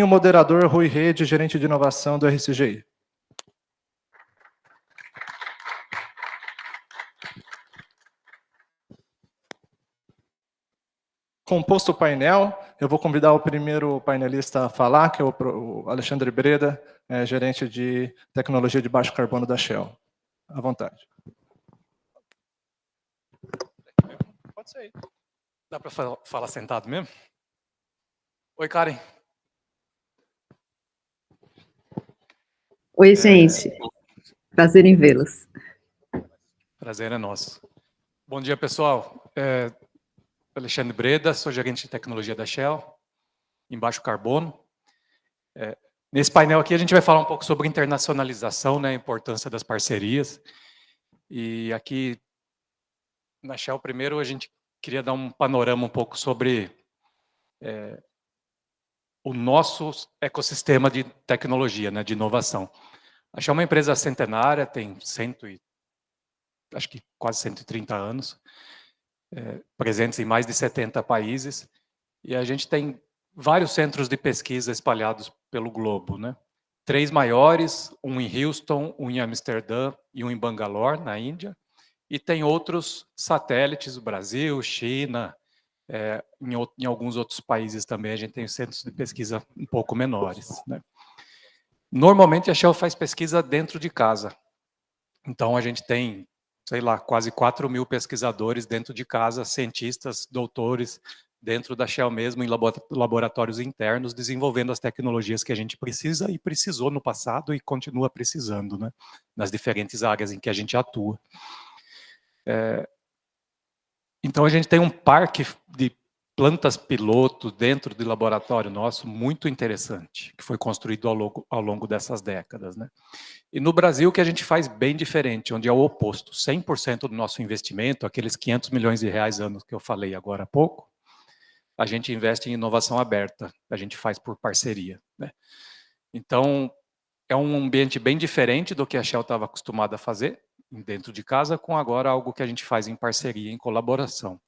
O moderador Rui Rede, gerente de inovação do RCGI. Composto o painel, eu vou convidar o primeiro painelista a falar, que é o Alexandre Breda, gerente de tecnologia de baixo carbono da Shell. À vontade. Pode ser aí. Dá para falar sentado mesmo? Oi, Karen. Oi, gente. Prazer em vê-los. Prazer é nosso. Bom dia, pessoal. Alexandre Breda, sou gerente de tecnologia da Shell, em baixo carbono. Nesse painel aqui a gente vai falar um pouco sobre internacionalização, né, a importância das parcerias. E aqui na Shell, primeiro, a gente queria dar um panorama um pouco sobre o nosso ecossistema de tecnologia, né, de inovação. A Shell é uma empresa centenária, tem acho que quase 130 anos, presentes em mais de 70 países, e a gente tem vários centros de pesquisa espalhados pelo globo, né? 3 maiores, um em Houston, um em Amsterdã e um em Bangalore, na Índia, e tem outros satélites, o Brasil, China, em alguns outros países também a gente tem centros de pesquisa um pouco menores, né? Normalmente a Shell faz pesquisa dentro de casa, então a gente tem, sei lá, quase 4.000 pesquisadores dentro de casa, cientistas, doutores, dentro da Shell mesmo, em laboratórios internos, desenvolvendo as tecnologias que a gente precisa e precisou no passado e continua precisando, né, nas diferentes áreas em que a gente atua. Então a gente tem um parque de plantas piloto dentro do laboratório nosso muito interessante, que foi construído ao longo dessas décadas, né? E no Brasil, que a gente faz bem diferente, onde é o oposto. 100% do nosso investimento, aqueles 500 milhões de reais anos que eu falei agora há pouco, a gente investe em inovação aberta, a gente faz por parceria, né? Então, é um ambiente bem diferente do que a Shell estava acostumada a fazer dentro de casa, com agora algo que a gente faz em parceria, em colaboração.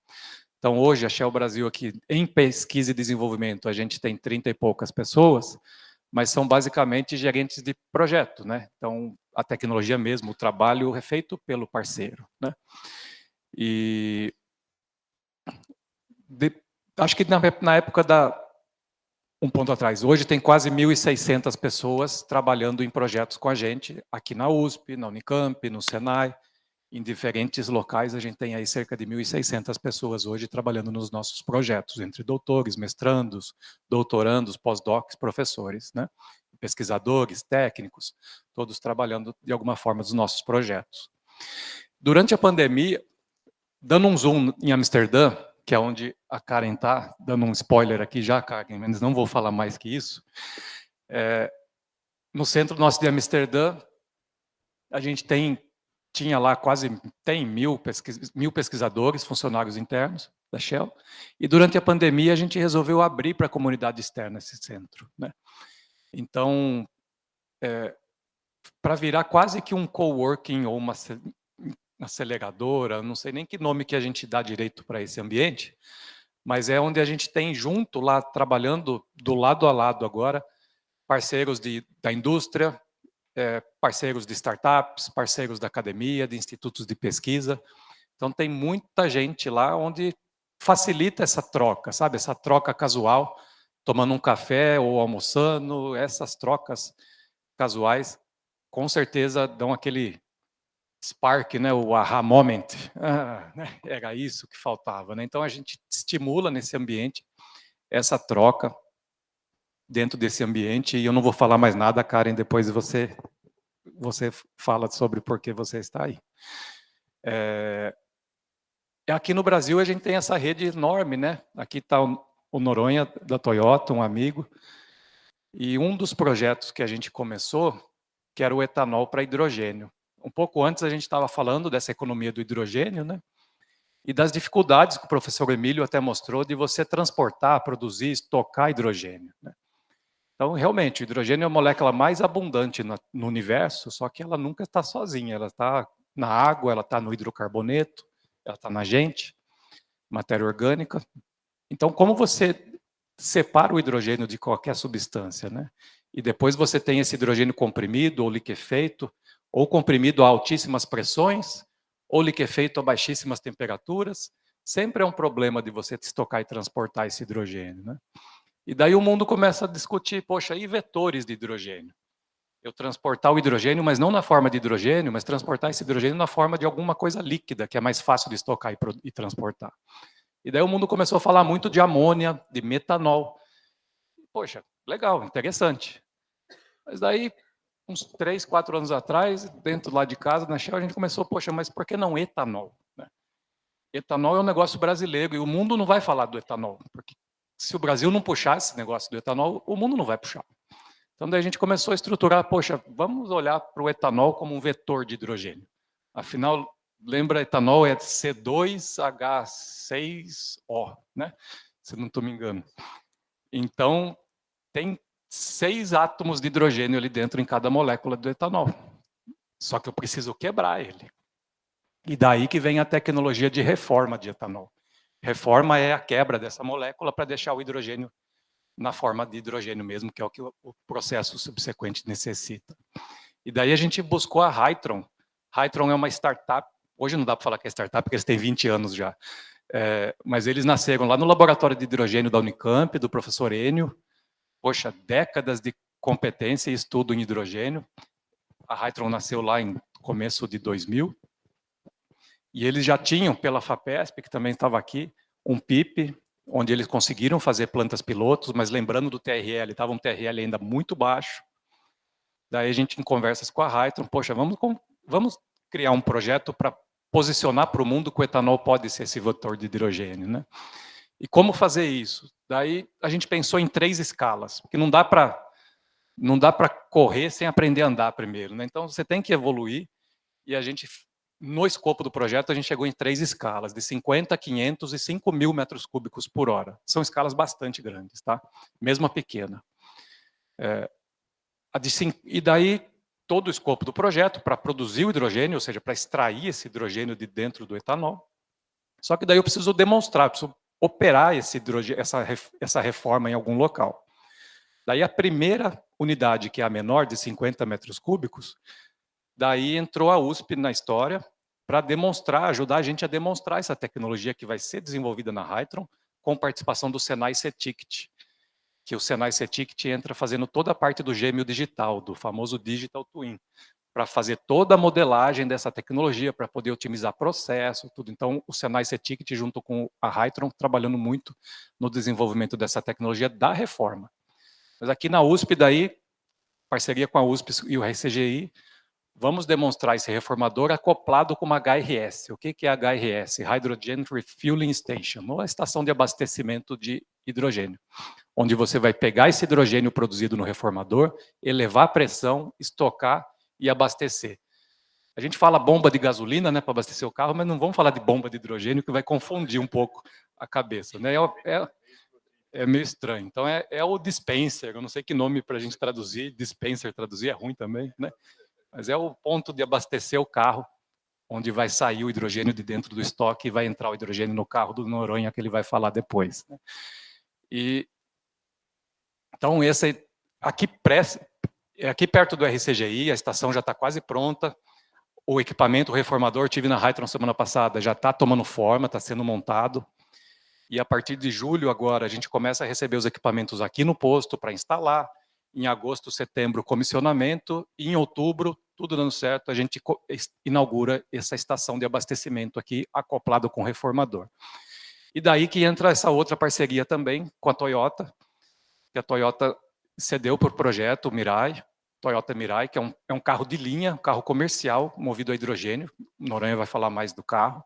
Então, hoje, a Shell Brasil aqui, em pesquisa e desenvolvimento, a gente tem 30 e poucas pessoas, mas são basicamente gerentes de projeto, né? Então, a tecnologia mesmo, o trabalho é feito pelo parceiro, né? E acho que na época um ponto atrás, hoje tem quase 1.600 pessoas trabalhando em projetos com a gente, aqui na USP, na Unicamp, no Senai, em diferentes locais, a gente tem aí cerca de 1.600 pessoas hoje trabalhando nos nossos projetos, entre doutores, mestrandos, doutorandos, pós-docs, professores, né? Pesquisadores, técnicos, todos trabalhando de alguma forma nos nossos projetos. Durante a pandemia, dando um zoom em Amsterdã, que é onde a Karen está, dando um spoiler aqui já, Karen, mas não vou falar mais que isso, no centro nosso de Amsterdã, a gente tinha lá tem 1.000 pesquisadores, funcionários internos da Shell, e durante a pandemia a gente resolveu abrir para a comunidade externa esse centro, né? Então, para virar quase que um coworking ou uma aceleradora, não sei nem que nome que a gente dá direito para esse ambiente, mas é onde a gente tem junto lá, trabalhando do lado a lado agora, parceiros da indústria, parceiros de startups, parceiros da academia, de institutos de pesquisa. Então tem muita gente lá onde facilita essa troca, sabe? Essa troca casual, tomando um café ou almoçando, essas trocas casuais, com certeza dão aquele spark, né? O aha moment. Né? Era isso que faltava, né? Então a gente estimula nesse ambiente essa troca dentro desse ambiente, e eu não vou falar mais nada, Karen, depois você fala sobre por que você está aí. Aqui no Brasil a gente tem essa rede enorme, né? Aqui está o Noronha, da Toyota, um amigo, e um dos projetos que a gente começou, que era o etanol para hidrogênio. Um pouco antes a gente estava falando dessa economia do hidrogênio, né? E das dificuldades que o professor Emílio até mostrou de você transportar, produzir, estocar hidrogênio, né? Então, realmente, o hidrogênio é a molécula mais abundante no universo, só que ela nunca está sozinha. Ela está na água, ela está no hidrocarboneto, ela está na gente, matéria orgânica. Então, como você separa o hidrogênio de qualquer substância, né? E depois você tem esse hidrogênio comprimido ou liquefeito, ou comprimido a altíssimas pressões, ou liquefeito a baixíssimas temperaturas. Sempre é um problema de você estocar e transportar esse hidrogênio, né? E daí o mundo começa a discutir, poxa, e vetores de hidrogênio? Eu transportar o hidrogênio, mas não na forma de hidrogênio, mas transportar esse hidrogênio na forma de alguma coisa líquida, que é mais fácil de estocar e transportar. E daí o mundo começou a falar muito de amônia, de metanol. Poxa, legal, interessante. Mas daí, uns 3, 4 anos atrás, dentro lá de casa, na Shell, a gente começou, poxa, mas por que não etanol? Né? Etanol é um negócio brasileiro, e o mundo não vai falar do etanol, porque se o Brasil não puxar esse negócio do etanol, o mundo não vai puxar. Então, daí a gente começou a estruturar, poxa, vamos olhar para o etanol como um vetor de hidrogênio. Afinal, lembra, etanol é C2H6O, né? Se não estou me engano. Então, tem 6 átomos de hidrogênio ali dentro em cada molécula do etanol. Só que eu preciso quebrar ele. E daí que vem a tecnologia de reforma de etanol. Reforma é a quebra dessa molécula para deixar o hidrogênio na forma de hidrogênio mesmo, que é o que o processo subsequente necessita. E daí a gente buscou a Hytron. Hytron é uma startup, hoje não dá para falar que é startup, porque eles têm 20 anos já, mas eles nasceram lá no laboratório de hidrogênio da Unicamp, do professor Enio. Poxa, décadas de competência e estudo em hidrogênio. A Hytron nasceu lá em começo de 2000, e eles já tinham, pela FAPESP, que também estava aqui, um PIP, onde eles conseguiram fazer plantas pilotos, mas lembrando do TRL, estava um TRL ainda muito baixo. Daí a gente, em conversas com a Hytron, poxa, vamos criar um projeto para posicionar para o mundo que o etanol pode ser esse vetor de hidrogênio, né? E como fazer isso? Daí a gente pensou em 3 escalas, porque não dá para correr sem aprender a andar primeiro, né? Então você tem que evoluir, e a gente, no escopo do projeto, a gente chegou em 3 escalas, de 50, 500 e 5.000 metros cúbicos por hora. São escalas bastante grandes, tá? Mesmo a pequena. E daí, todo o escopo do projeto, para produzir o hidrogênio, ou seja, para extrair esse hidrogênio de dentro do etanol. Só que daí eu preciso demonstrar, preciso operar esse hidrogênio, essa reforma em algum local. Daí a primeira unidade, que é a menor, de 50 metros cúbicos, daí entrou a USP na história para demonstrar, ajudar a gente a demonstrar essa tecnologia que vai ser desenvolvida na Hytron, com participação do Senai CETICT, que o Senai CETICT entra fazendo toda a parte do gêmeo digital, do famoso Digital Twin, para fazer toda a modelagem dessa tecnologia, para poder otimizar processo, tudo. Então, o Senai CETICT, junto com a Hytron, trabalhando muito no desenvolvimento dessa tecnologia da reforma. Mas aqui na USP, daí, parceria com a USP e o RCGI, vamos demonstrar esse reformador acoplado com uma HRS. O que é a HRS? Hydrogen Refueling Station, ou a estação de abastecimento de hidrogênio, onde você vai pegar esse hidrogênio produzido no reformador, elevar a pressão, estocar e abastecer. A gente fala bomba de gasolina, né, para abastecer o carro, mas não vamos falar de bomba de hidrogênio, que vai confundir um pouco a cabeça, né? É meio estranho. Então, é o dispenser, eu não sei que nome para a gente traduzir, dispenser traduzir é ruim também, né? Mas é o ponto de abastecer o carro, onde vai sair o hidrogênio de dentro do estoque e vai entrar o hidrogênio no carro do Noronha, que ele vai falar depois. Né? Então, aqui perto do RCGI, a estação já está quase pronta, o equipamento, o reformador, tive na Hytron semana passada, já está tomando forma, está sendo montado, e a partir de julho agora, a gente começa a receber os equipamentos aqui no posto para instalar, em agosto, setembro, comissionamento, e em outubro, tudo dando certo, a gente inaugura essa estação de abastecimento aqui, acoplado com o reformador. E daí que entra essa outra parceria também com a Toyota, que a Toyota cedeu por projeto, o Mirai, Toyota Mirai, que é um carro de linha, um carro comercial, movido a hidrogênio, o Noronha vai falar mais do carro,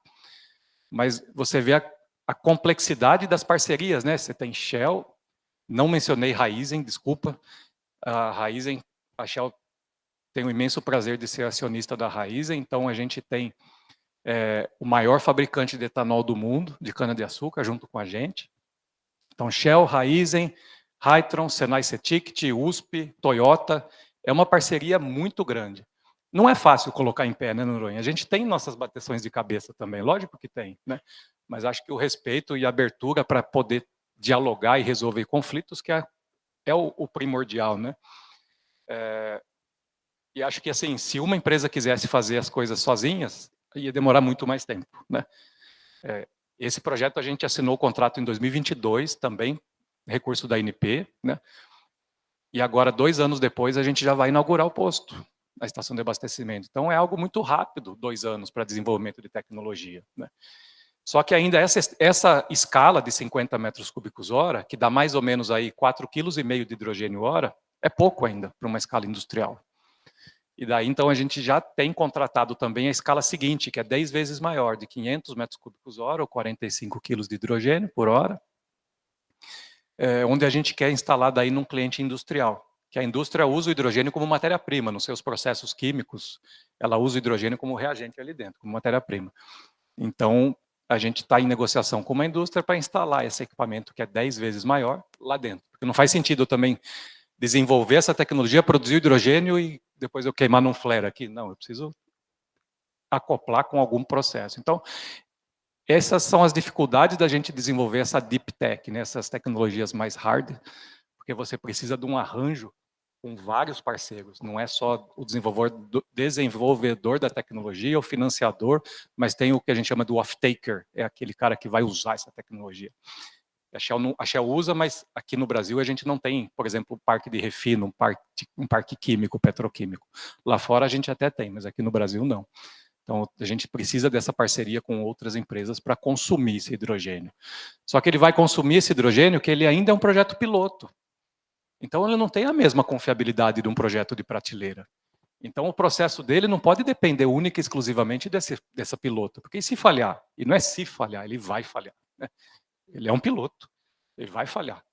mas você vê a complexidade das parcerias, né? Você tem Shell, não mencionei Raízen, desculpa, a Shell tem o imenso prazer de ser acionista da Raízen, então a gente tem o maior fabricante de etanol do mundo, de cana-de-açúcar, junto com a gente. Então, Shell, Raízen, Hytron, Senai CETICT, USP, Toyota, é uma parceria muito grande. Não é fácil colocar em pé, né, Noronha? A gente tem nossas bateções de cabeça também, lógico que tem, né? Mas acho que o respeito e a abertura para poder dialogar e resolver conflitos, que é o primordial, né? E acho que, assim, se uma empresa quisesse fazer as coisas sozinhas, ia demorar muito mais tempo, né? Esse projeto a gente assinou o contrato em 2022, também, recurso da ANP, né? E agora, 2 anos depois, a gente já vai inaugurar o posto, a estação de abastecimento. Então, é algo muito rápido, 2 anos para desenvolvimento de tecnologia, né? Só que ainda essa escala de 50 metros cúbicos hora, que dá mais ou menos aí 4,5 kg de hidrogênio hora, é pouco ainda para uma escala industrial. E daí, então, a gente já tem contratado também a escala seguinte, que é 10 vezes maior, de 500 metros cúbicos hora, ou 45 quilos de hidrogênio por hora, onde a gente quer instalar daí num cliente industrial, que a indústria usa o hidrogênio como matéria-prima nos seus processos químicos, ela usa o hidrogênio como reagente ali dentro, como matéria-prima. Então, a gente está em negociação com uma indústria para instalar esse equipamento que é 10 vezes maior lá dentro. Porque não faz sentido também desenvolver essa tecnologia, produzir hidrogênio e depois eu queimar num flare aqui. Não, eu preciso acoplar com algum processo. Então, essas são as dificuldades da gente desenvolver essa deep tech, né, essas tecnologias mais hard, porque você precisa de um arranjo com vários parceiros, não é só o desenvolvedor da tecnologia, o financiador, mas tem o que a gente chama do off-taker, é aquele cara que vai usar essa tecnologia. A Shell usa, mas aqui no Brasil a gente não tem, por exemplo, um parque de refino, um parque químico, petroquímico. Lá fora a gente até tem, mas aqui no Brasil não. Então, a gente precisa dessa parceria com outras empresas para consumir esse hidrogênio. Só que ele vai consumir esse hidrogênio que ele ainda é um projeto piloto. Então, ele não tem a mesma confiabilidade de um projeto de prateleira. Então, o processo dele não pode depender única e exclusivamente dessa piloto. Porque e se falhar? E não é se falhar, ele vai falhar, né? Ele é um piloto, ele vai falhar.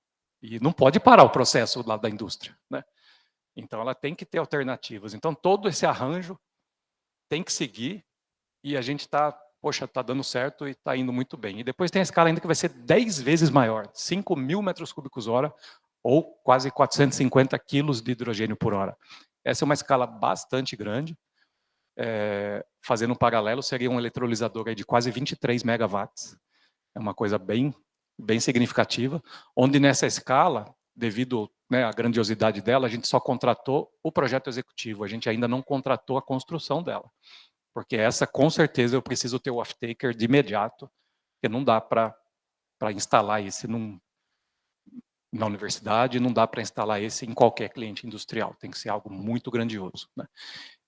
E não pode parar o processo lá da indústria, né? Então, ela tem que ter alternativas. Então, todo esse arranjo tem que seguir e a gente está, poxa, está dando certo e está indo muito bem. E depois tem a escala ainda que vai ser 10 vezes maior, 5.000 metros cúbicos hora, ou quase 450 quilos de hidrogênio por hora. Essa é uma escala bastante grande. Fazendo um paralelo, seria um eletrolisador aí de quase 23 megawatts. É uma coisa bem significativa, onde nessa escala, devido, né, à grandiosidade dela, a gente só contratou o projeto executivo, a gente ainda não contratou a construção dela. Porque essa, com certeza, eu preciso ter o off-taker de imediato, porque não dá para instalar esse na universidade, não dá para instalar esse em qualquer cliente industrial, tem que ser algo muito grandioso, né?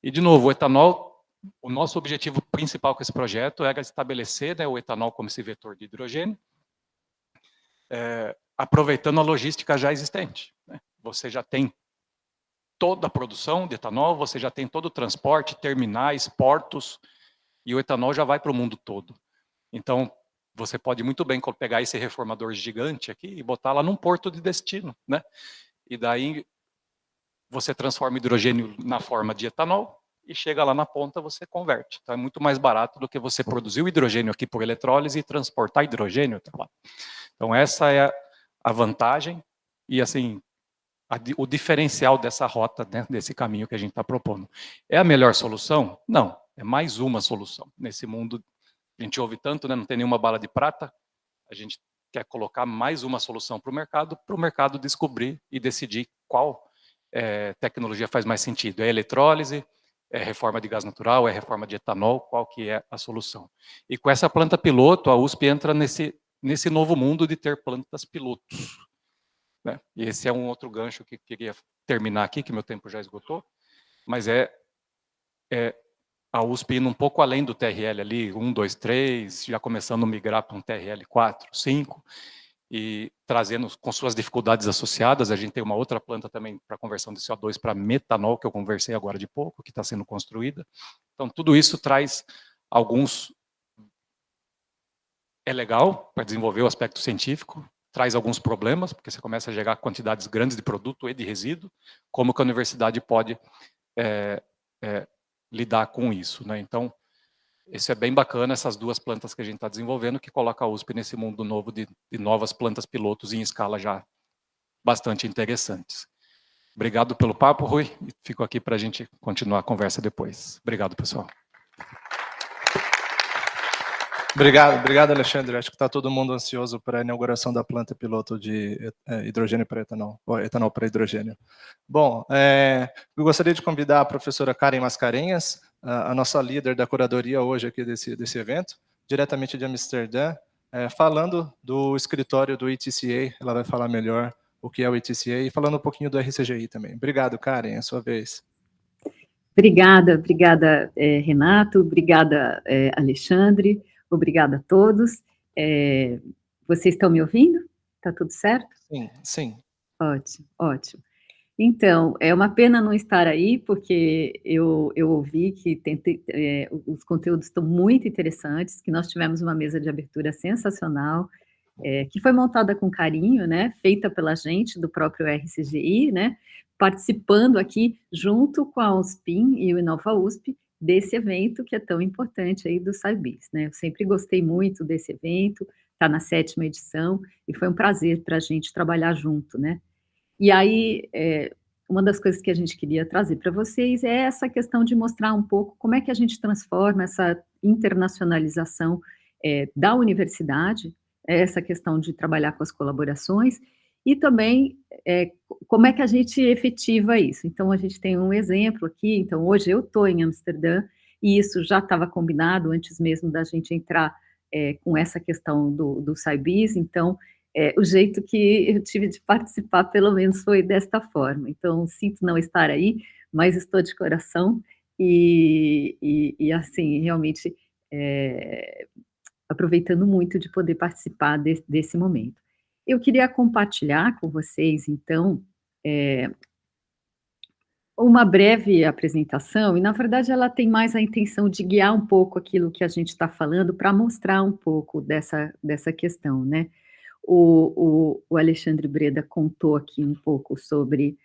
E, de novo, o etanol, o nosso objetivo principal com esse projeto era estabelecer, né, o etanol como esse vetor de hidrogênio, aproveitando a logística já existente, né? Você já tem toda a produção de etanol, você já tem todo o transporte, terminais, portos, e o etanol já vai para o mundo todo. Então, você pode muito bem pegar esse reformador gigante aqui e botar lá num porto de destino, né? E daí você transforma o hidrogênio na forma de etanol e chega lá na ponta, você converte. Então, é muito mais barato do que você produzir o hidrogênio aqui por eletrólise e transportar hidrogênio até lá. Então, essa é a vantagem e, assim, o diferencial dessa rota, né, desse caminho que a gente está propondo. É a melhor solução? Não, é mais uma solução. Nesse mundo, a gente ouve tanto, né, não tem nenhuma bala de prata, a gente quer colocar mais uma solução para o mercado descobrir e decidir qual tecnologia faz mais sentido. É eletrólise, é reforma de gás natural, é reforma de etanol, qual que é a solução. E com essa planta piloto, a USP entra nesse novo mundo de ter plantas pilotos, né? E esse é um outro gancho que queria terminar aqui, que meu tempo já esgotou, mas a USP indo um pouco além do TRL ali, 1, 2, 3, já começando a migrar para um TRL 4, 5, e trazendo com suas dificuldades associadas. A gente tem uma outra planta também para conversão de CO2 para metanol, que eu conversei agora de pouco, que está sendo construída. Então, tudo isso traz alguns... É legal para desenvolver o aspecto científico, traz alguns problemas, porque você começa a gerar quantidades grandes de produto e de resíduo, como que a universidade pode lidar com isso, né? Então, isso é bem bacana, essas duas plantas que a gente está desenvolvendo, que coloca a USP nesse mundo novo de novas plantas pilotos em escala já bastante interessantes. Obrigado pelo papo, Rui, e fico aqui para a gente continuar a conversa depois. Obrigado, pessoal. Obrigado, Alexandre. Acho que está todo mundo ansioso para a inauguração da planta piloto de hidrogênio para etanol, ou etanol para hidrogênio. Bom, eu gostaria de convidar a professora Karen Mascarenhas, a nossa líder da curadoria hoje aqui desse evento, diretamente de Amsterdã, falando do escritório do ETCA. Ela vai falar melhor o que é o ETCA e falando um pouquinho do RCGI também. Obrigado, Karen, é a sua vez. Obrigada, Renato, obrigada, Alexandre, obrigada a todos. Vocês estão me ouvindo? Está tudo certo? Sim. Ótimo. Então, é uma pena não estar aí, porque eu ouvi que os conteúdos estão muito interessantes, que nós tivemos uma mesa de abertura sensacional, que foi montada com carinho, né, feita pela gente, do próprio RCGI, né, participando aqui, junto com a USPIN e o Inova USP, desse evento que é tão importante aí do SciBiz, né. Eu sempre gostei muito desse evento, está na 7ª edição, e foi um prazer para a gente trabalhar junto, né. E aí, uma das coisas que a gente queria trazer para vocês é essa questão de mostrar um pouco como é que a gente transforma essa internacionalização da universidade, essa questão de trabalhar com as colaborações, e também como é que a gente efetiva isso. Então, a gente tem um exemplo aqui. Então, hoje eu estou em Amsterdã, e isso já estava combinado antes mesmo da gente entrar com essa questão do SciBiz. Então, o jeito que eu tive de participar, pelo menos, foi desta forma. Então, sinto não estar aí, mas estou de coração e assim, realmente, aproveitando muito de poder participar desse momento. Eu queria compartilhar com vocês, então, uma breve apresentação, e, na verdade, ela tem mais a intenção de guiar um pouco aquilo que a gente está falando, para mostrar um pouco dessa questão, né? O Alexandre Breda contou aqui um pouco sobre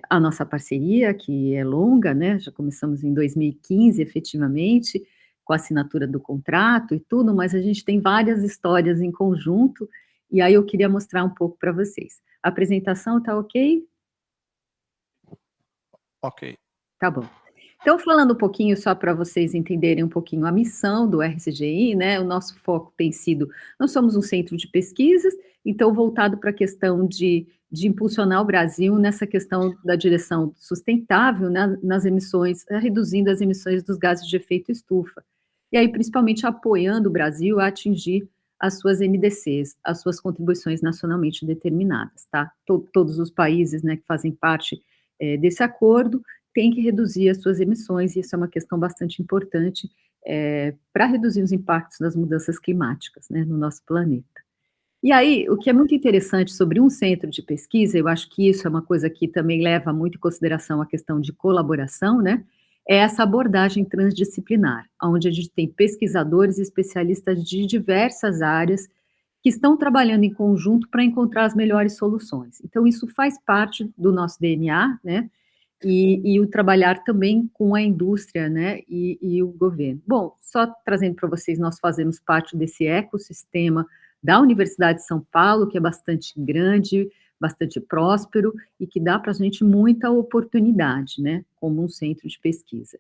a nossa parceria, que é longa, né? Já começamos em 2015, efetivamente, com a assinatura do contrato e tudo, mas a gente tem várias histórias em conjunto, e aí eu queria mostrar um pouco para vocês. A apresentação está ok? Ok. Tá bom. Então, falando um pouquinho, só para vocês entenderem um pouquinho a missão do RCGI, né, o nosso foco tem sido, nós somos um centro de pesquisas, então voltado para a questão de impulsionar o Brasil nessa questão da direção sustentável, né, nas emissões, reduzindo as emissões dos gases de efeito estufa. E aí, principalmente, apoiando o Brasil a atingir as suas NDCs, as suas contribuições nacionalmente determinadas, tá? Todos os países, né, que fazem parte desse acordo, tem que reduzir as suas emissões, e isso é uma questão bastante importante para reduzir os impactos das mudanças climáticas, né, no nosso planeta. E aí, o que é muito interessante sobre um centro de pesquisa, eu acho que isso é uma coisa que também leva muito em consideração a questão de colaboração, né, é essa abordagem transdisciplinar, onde a gente tem pesquisadores e especialistas de diversas áreas que estão trabalhando em conjunto para encontrar as melhores soluções. Então, isso faz parte do nosso DNA, né, e o trabalhar também com a indústria, né, e o governo. Bom, só trazendo para vocês, nós fazemos parte desse ecossistema da Universidade de São Paulo, que é bastante grande, bastante próspero, e que dá para a gente muita oportunidade, né, como um centro de pesquisa.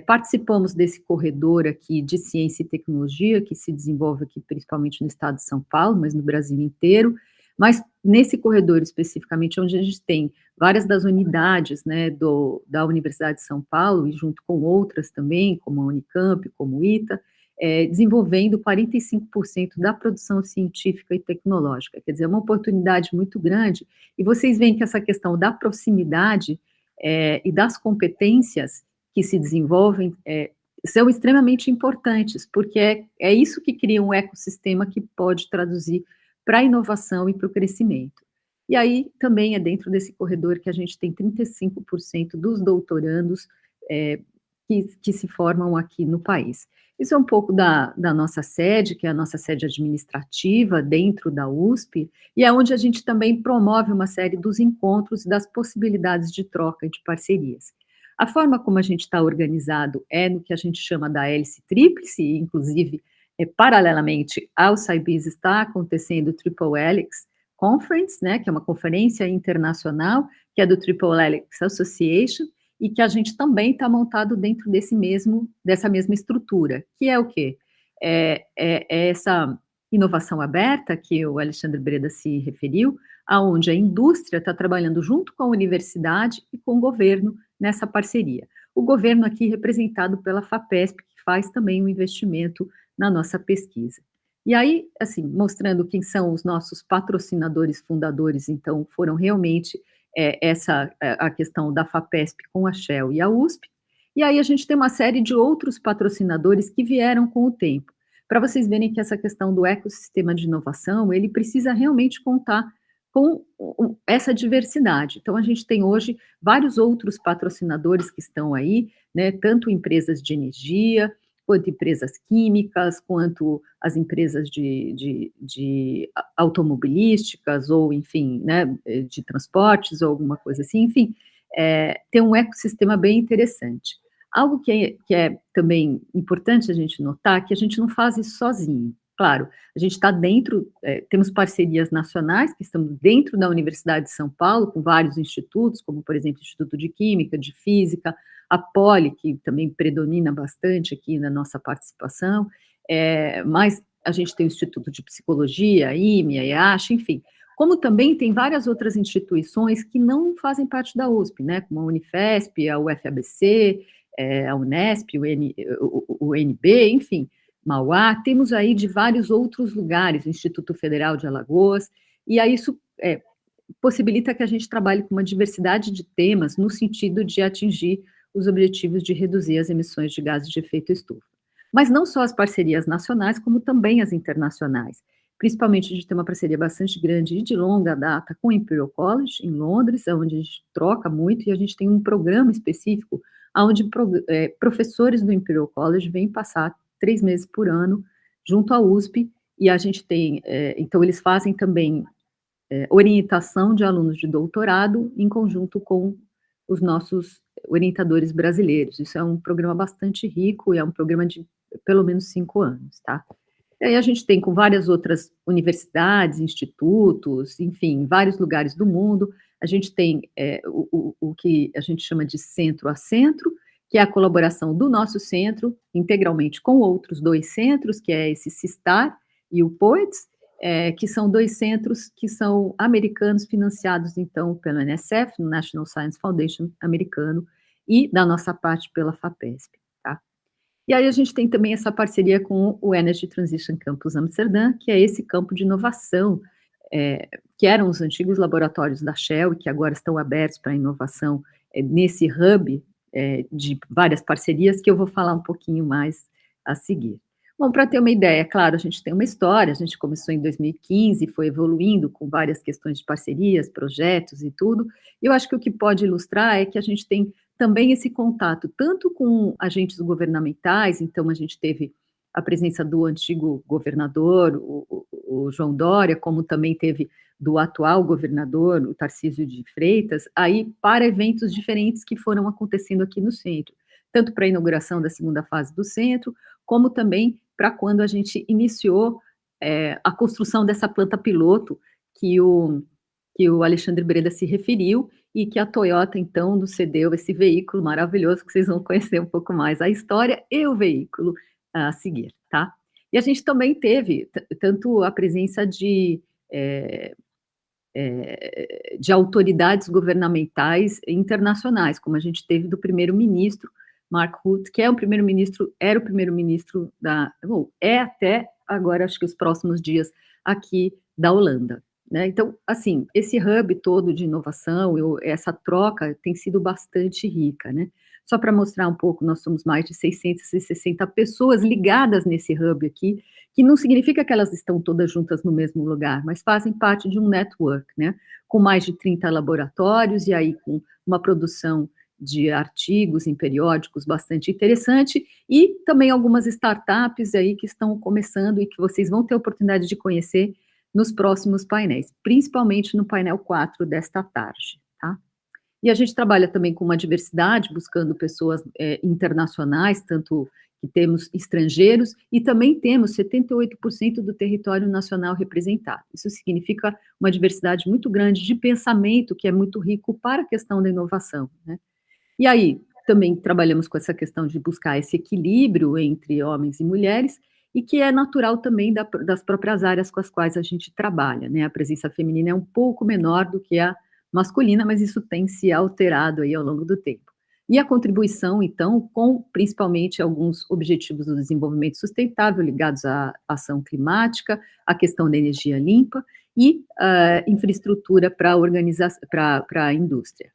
Participamos desse corredor aqui de ciência e tecnologia, que se desenvolve aqui principalmente no estado de São Paulo, mas no Brasil inteiro, mas nesse corredor especificamente, onde a gente tem várias das unidades, né, da Universidade de São Paulo, e junto com outras também, como a Unicamp, como o ITA, desenvolvendo 45% da produção científica e tecnológica. Quer dizer, é uma oportunidade muito grande, e vocês veem que essa questão da proximidade e das competências que se desenvolvem são extremamente importantes, porque é isso que cria um ecossistema que pode traduzir para a inovação e para o crescimento. E aí, também é dentro desse corredor que a gente tem 35% dos doutorandos que se formam aqui no país. Isso é um pouco da nossa sede, que é a nossa sede administrativa dentro da USP, e é onde a gente também promove uma série dos encontros e das possibilidades de troca e de parcerias. A forma como a gente está organizado é no que a gente chama da hélice tríplice, e inclusive, paralelamente ao SciBiz está acontecendo o Triple Helix Conference, né, que é uma conferência internacional, que é do Triple Helix Association, e que a gente também está montado dentro dessa mesma estrutura, que é o quê? é essa inovação aberta que o Alexandre Breda se referiu, aonde a indústria está trabalhando junto com a universidade e com o governo nessa parceria. O governo aqui representado pela FAPESP, que faz também um investimento na nossa pesquisa. E aí, assim, mostrando quem são os nossos patrocinadores fundadores, então, foram realmente a questão da FAPESP com a Shell e a USP, e aí a gente tem uma série de outros patrocinadores que vieram com o tempo. Para vocês verem que essa questão do ecossistema de inovação, ele precisa realmente contar com essa diversidade. Então, a gente tem hoje vários outros patrocinadores que estão aí, né, tanto empresas de energia, quanto empresas químicas, quanto as empresas de automobilísticas, ou, enfim, né, de transportes, ou alguma coisa assim, enfim, tem um ecossistema bem interessante. Algo que é também importante a gente notar, que a gente não faz isso sozinho. Claro, a gente está dentro, temos parcerias nacionais, que estamos dentro da Universidade de São Paulo, com vários institutos, como, por exemplo, o Instituto de Química, de Física, a Poli, que também predomina bastante aqui na nossa participação, mas a gente tem o Instituto de Psicologia, a IME, a EASH, enfim, como também tem várias outras instituições que não fazem parte da USP, né, como a Unifesp, a UFABC, a Unesp, o UNB, enfim, Mauá, temos aí de vários outros lugares, o Instituto Federal de Alagoas, e aí isso possibilita que a gente trabalhe com uma diversidade de temas no sentido de atingir os objetivos de reduzir as emissões de gases de efeito estufa. Mas não só as parcerias nacionais, como também as internacionais. Principalmente a gente tem uma parceria bastante grande e de longa data com o Imperial College, em Londres, onde a gente troca muito, e a gente tem um programa específico onde professores do Imperial College vêm passar 3 meses por ano junto à USP, e a gente tem, então eles fazem também orientação de alunos de doutorado em conjunto com os nossos orientadores brasileiros. Isso é um programa bastante rico e é um programa de pelo menos 5 anos, tá? E aí a gente tem com várias outras universidades, institutos, enfim, vários lugares do mundo. A gente tem o que a gente chama de centro a centro, que é a colaboração do nosso centro, integralmente com outros 2 centros, que é esse CISTAR e o POETS, que são 2 centros que são americanos, financiados, então, pelo NSF, no National Science Foundation americano, e da nossa parte pela FAPESP, tá? E aí a gente tem também essa parceria com o Energy Transition Campus Amsterdã, que é esse campo de inovação, que eram os antigos laboratórios da Shell, e que agora estão abertos para inovação nesse hub de várias parcerias, que eu vou falar um pouquinho mais a seguir. Bom, para ter uma ideia, claro, a gente tem uma história, a gente começou em 2015, foi evoluindo com várias questões de parcerias, projetos e tudo, e eu acho que o que pode ilustrar é que a gente tem também esse contato, tanto com agentes governamentais, então a gente teve a presença do antigo governador, o João Dória, como também teve do atual governador, o Tarcísio de Freitas, aí para eventos diferentes que foram acontecendo aqui no centro, tanto para a inauguração da segunda fase do centro, como também para quando a gente iniciou a construção dessa planta piloto que o Alexandre Breda se referiu, e que a Toyota, então, nos cedeu esse veículo maravilhoso, que vocês vão conhecer um pouco mais a história e o veículo a seguir, tá? E a gente também teve tanto a presença de autoridades governamentais internacionais, como a gente teve do primeiro-ministro Mark Rutte, que era o primeiro-ministro até agora, acho que os próximos dias, aqui da Holanda, né? Então, assim, esse hub todo de inovação, essa troca tem sido bastante rica, né? Só para mostrar um pouco, nós somos mais de 660 pessoas ligadas nesse hub aqui, que não significa que elas estão todas juntas no mesmo lugar, mas fazem parte de um network, né? Com mais de 30 laboratórios, e aí com uma produção de artigos em periódicos bastante interessante, e também algumas startups aí que estão começando e que vocês vão ter a oportunidade de conhecer nos próximos painéis, principalmente no painel 4 desta tarde, tá? E a gente trabalha também com uma diversidade, buscando pessoas internacionais, tanto que temos estrangeiros, e também temos 78% do território nacional representado. Isso significa uma diversidade muito grande de pensamento, que é muito rico para a questão da inovação, né? E aí, também trabalhamos com essa questão de buscar esse equilíbrio entre homens e mulheres, e que é natural também das próprias áreas com as quais a gente trabalha, né? A presença feminina é um pouco menor do que a masculina, mas isso tem se alterado aí ao longo do tempo. E a contribuição, então, com principalmente alguns objetivos do desenvolvimento sustentável ligados à ação climática, à questão da energia limpa e infraestrutura para a indústria.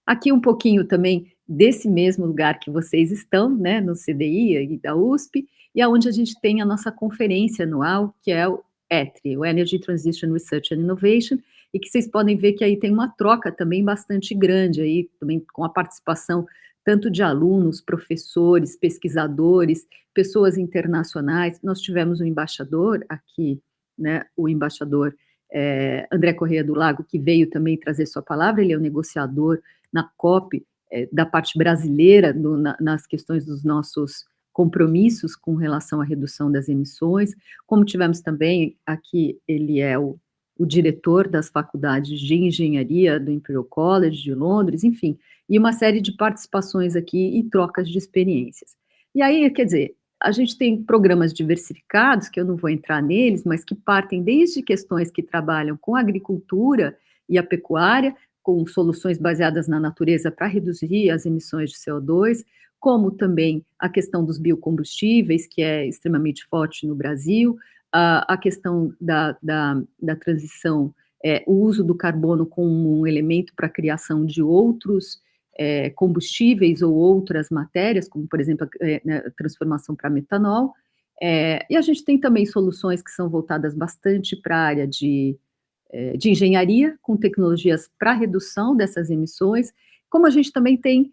Aqui um pouquinho também desse mesmo lugar que vocês estão, né, no CDI e da USP, e aonde a gente tem a nossa conferência anual, que é o ETRI, o Energy Transition Research and Innovation, e que vocês podem ver que aí tem uma troca também bastante grande aí, também com a participação tanto de alunos, professores, pesquisadores, pessoas internacionais. Nós tivemos um embaixador aqui, né, o embaixador André Correia do Lago, que veio também trazer sua palavra, ele é o negociador na COP, da parte brasileira, nas questões dos nossos compromissos com relação à redução das emissões, como tivemos também aqui, ele é o diretor das faculdades de engenharia do Imperial College de Londres, enfim, e uma série de participações aqui e trocas de experiências. E aí, quer dizer, a gente tem programas diversificados, que eu não vou entrar neles, mas que partem desde questões que trabalham com a agricultura e a pecuária, com soluções baseadas na natureza para reduzir as emissões de CO2, como também a questão dos biocombustíveis, que é extremamente forte no Brasil, a questão da transição, o uso do carbono como um elemento para a criação de outros combustíveis ou outras matérias, como, por exemplo, a transformação para metanol, e a gente tem também soluções que são voltadas bastante para a área de engenharia, com tecnologias para redução dessas emissões, como a gente também tem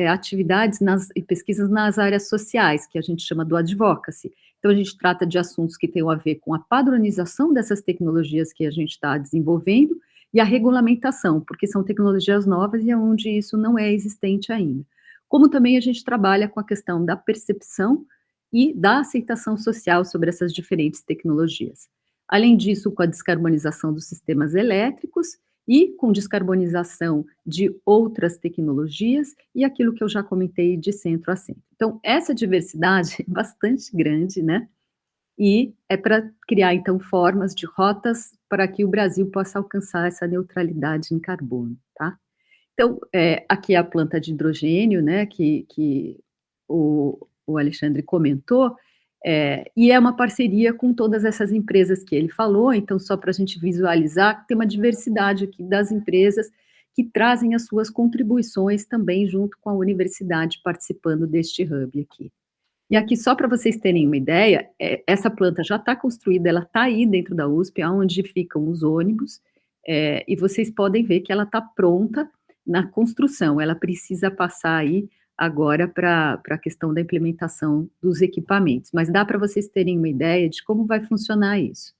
atividades e pesquisas nas áreas sociais, que a gente chama do advocacy. Então, a gente trata de assuntos que têm a ver com a padronização dessas tecnologias que a gente está desenvolvendo e a regulamentação, porque são tecnologias novas e é onde isso não é existente ainda. Como também a gente trabalha com a questão da percepção e da aceitação social sobre essas diferentes tecnologias. Além disso, com a descarbonização dos sistemas elétricos e com descarbonização de outras tecnologias e aquilo que eu já comentei de centro a centro. Então, essa diversidade é bastante grande, né? E é para criar, então, formas de rotas para que o Brasil possa alcançar essa neutralidade em carbono, tá? Então, aqui é a planta de hidrogênio, né, que o Alexandre comentou, e é uma parceria com todas essas empresas que ele falou, então, só para a gente visualizar, tem uma diversidade aqui das empresas que trazem as suas contribuições também junto com a universidade participando deste hub aqui. E aqui, só para vocês terem uma ideia, essa planta já está construída, ela está aí dentro da USP, onde ficam os ônibus, e vocês podem ver que ela está pronta na construção, ela precisa passar aí agora para a questão da implementação dos equipamentos, mas dá para vocês terem uma ideia de como vai funcionar isso.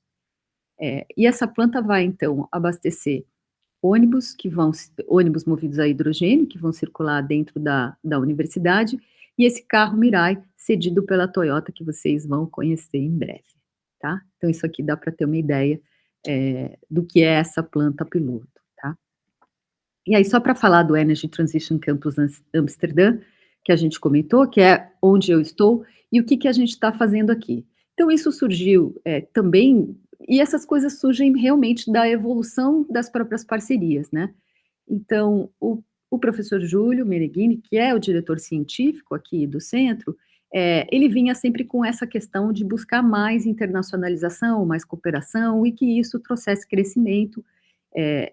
E essa planta vai, então, abastecer ônibus movidos a hidrogênio, que vão circular dentro da universidade, e esse carro Mirai, cedido pela Toyota, que vocês vão conhecer em breve, tá? Então, isso aqui dá para ter uma ideia do que é essa planta piloto, tá? E aí, só para falar do Energy Transition Campus Amsterdã, que a gente comentou, que é onde eu estou, e o que a gente está fazendo aqui. Então, isso surgiu também, e essas coisas surgem realmente da evolução das próprias parcerias, né? Então, o professor Júlio Meneghini, que é o diretor científico aqui do centro, ele vinha sempre com essa questão de buscar mais internacionalização, mais cooperação, e que isso trouxesse crescimento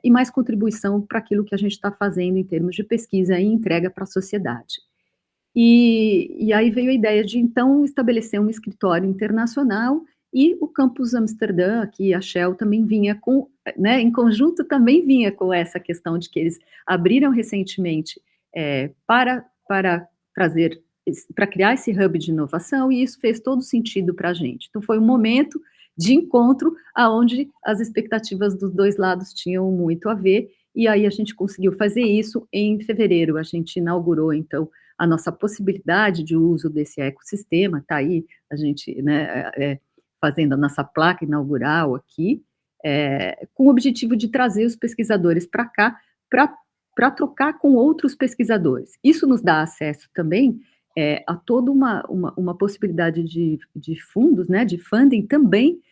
e mais contribuição para aquilo que a gente está fazendo em termos de pesquisa e entrega para a sociedade. E aí veio a ideia de, então, estabelecer um escritório internacional, e o Campus Amsterdã, aqui a Shell também vinha com, né, em conjunto também vinha com essa questão de que eles abriram recentemente para trazer, para criar esse hub de inovação, e isso fez todo sentido para a gente. Então, foi um momento de encontro aonde as expectativas dos dois lados tinham muito a ver, e aí a gente conseguiu fazer isso em fevereiro. A gente inaugurou, então, a nossa possibilidade de uso desse ecossistema, está aí a gente, né, fazendo a nossa placa inaugural aqui, com o objetivo de trazer os pesquisadores para cá, para trocar com outros pesquisadores. Isso nos dá acesso também há toda uma possibilidade de fundos, né, de funding também,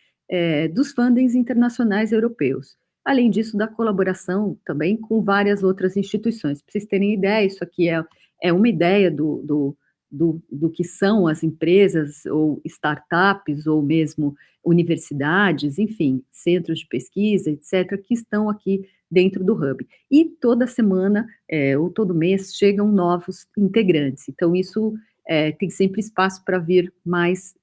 dos fundings internacionais europeus. Além disso, da colaboração também com várias outras instituições. Para vocês terem ideia, isso aqui é uma ideia do que são as empresas, ou startups, ou mesmo universidades, enfim, centros de pesquisa, etc., que estão aqui dentro do Hub. E toda semana, ou todo mês, chegam novos integrantes. Então, isso tem sempre espaço para vir mais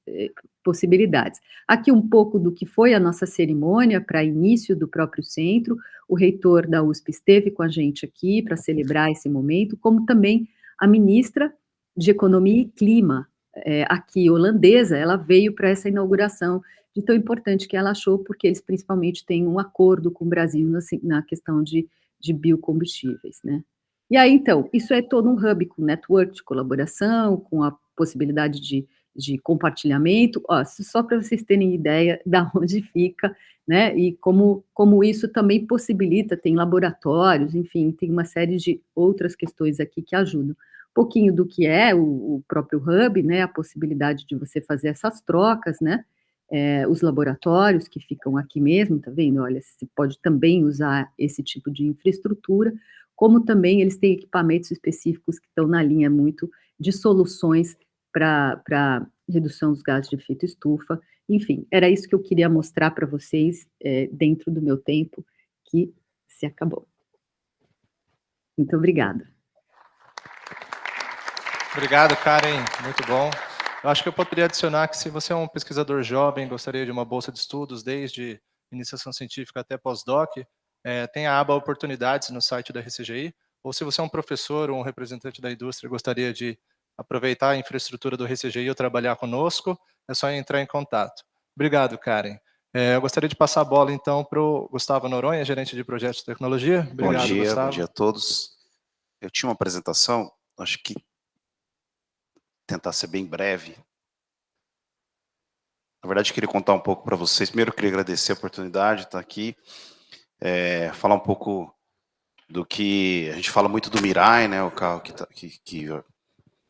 possibilidades. Aqui um pouco do que foi a nossa cerimônia para início do próprio centro. O reitor da USP esteve com a gente aqui para celebrar esse momento, como também a ministra de Economia e Clima, aqui holandesa, ela veio para essa inauguração, de tão importante que ela achou, porque eles principalmente têm um acordo com o Brasil na questão de biocombustíveis, né? E aí, então, isso é todo um hub com network de colaboração, com a possibilidade de compartilhamento, só para vocês terem ideia da onde fica, né, e como isso também possibilita, tem laboratórios, enfim, tem uma série de outras questões aqui que ajudam. Um pouquinho do que é o próprio hub, né, a possibilidade de você fazer essas trocas, né, os laboratórios que ficam aqui mesmo, tá vendo? Olha, você pode também usar esse tipo de infraestrutura, como também eles têm equipamentos específicos que estão na linha muito de soluções para redução dos gases de efeito estufa. Enfim, era isso que eu queria mostrar para vocês, dentro do meu tempo, que se acabou. Muito obrigada. Obrigado, Karen, muito bom. Eu acho que eu poderia adicionar que, se você é um pesquisador jovem, gostaria de uma bolsa de estudos, desde iniciação científica até pós-doc, tem a aba Oportunidades no site da RCGI, ou se você é um professor ou um representante da indústria e gostaria de aproveitar a infraestrutura do RCGI ou trabalhar conosco, é só entrar em contato. Obrigado, Karen. Eu gostaria de passar a bola, então, para o Gustavo Noronha, gerente de projetos de tecnologia. Obrigado, Gustavo. Bom dia a todos. Eu tinha uma apresentação, acho que tentar ser bem breve. Na verdade, eu queria contar um pouco para vocês. Primeiro, eu queria agradecer a oportunidade de estar aqui, falar um pouco do que a gente fala muito do Mirai, né, o carro que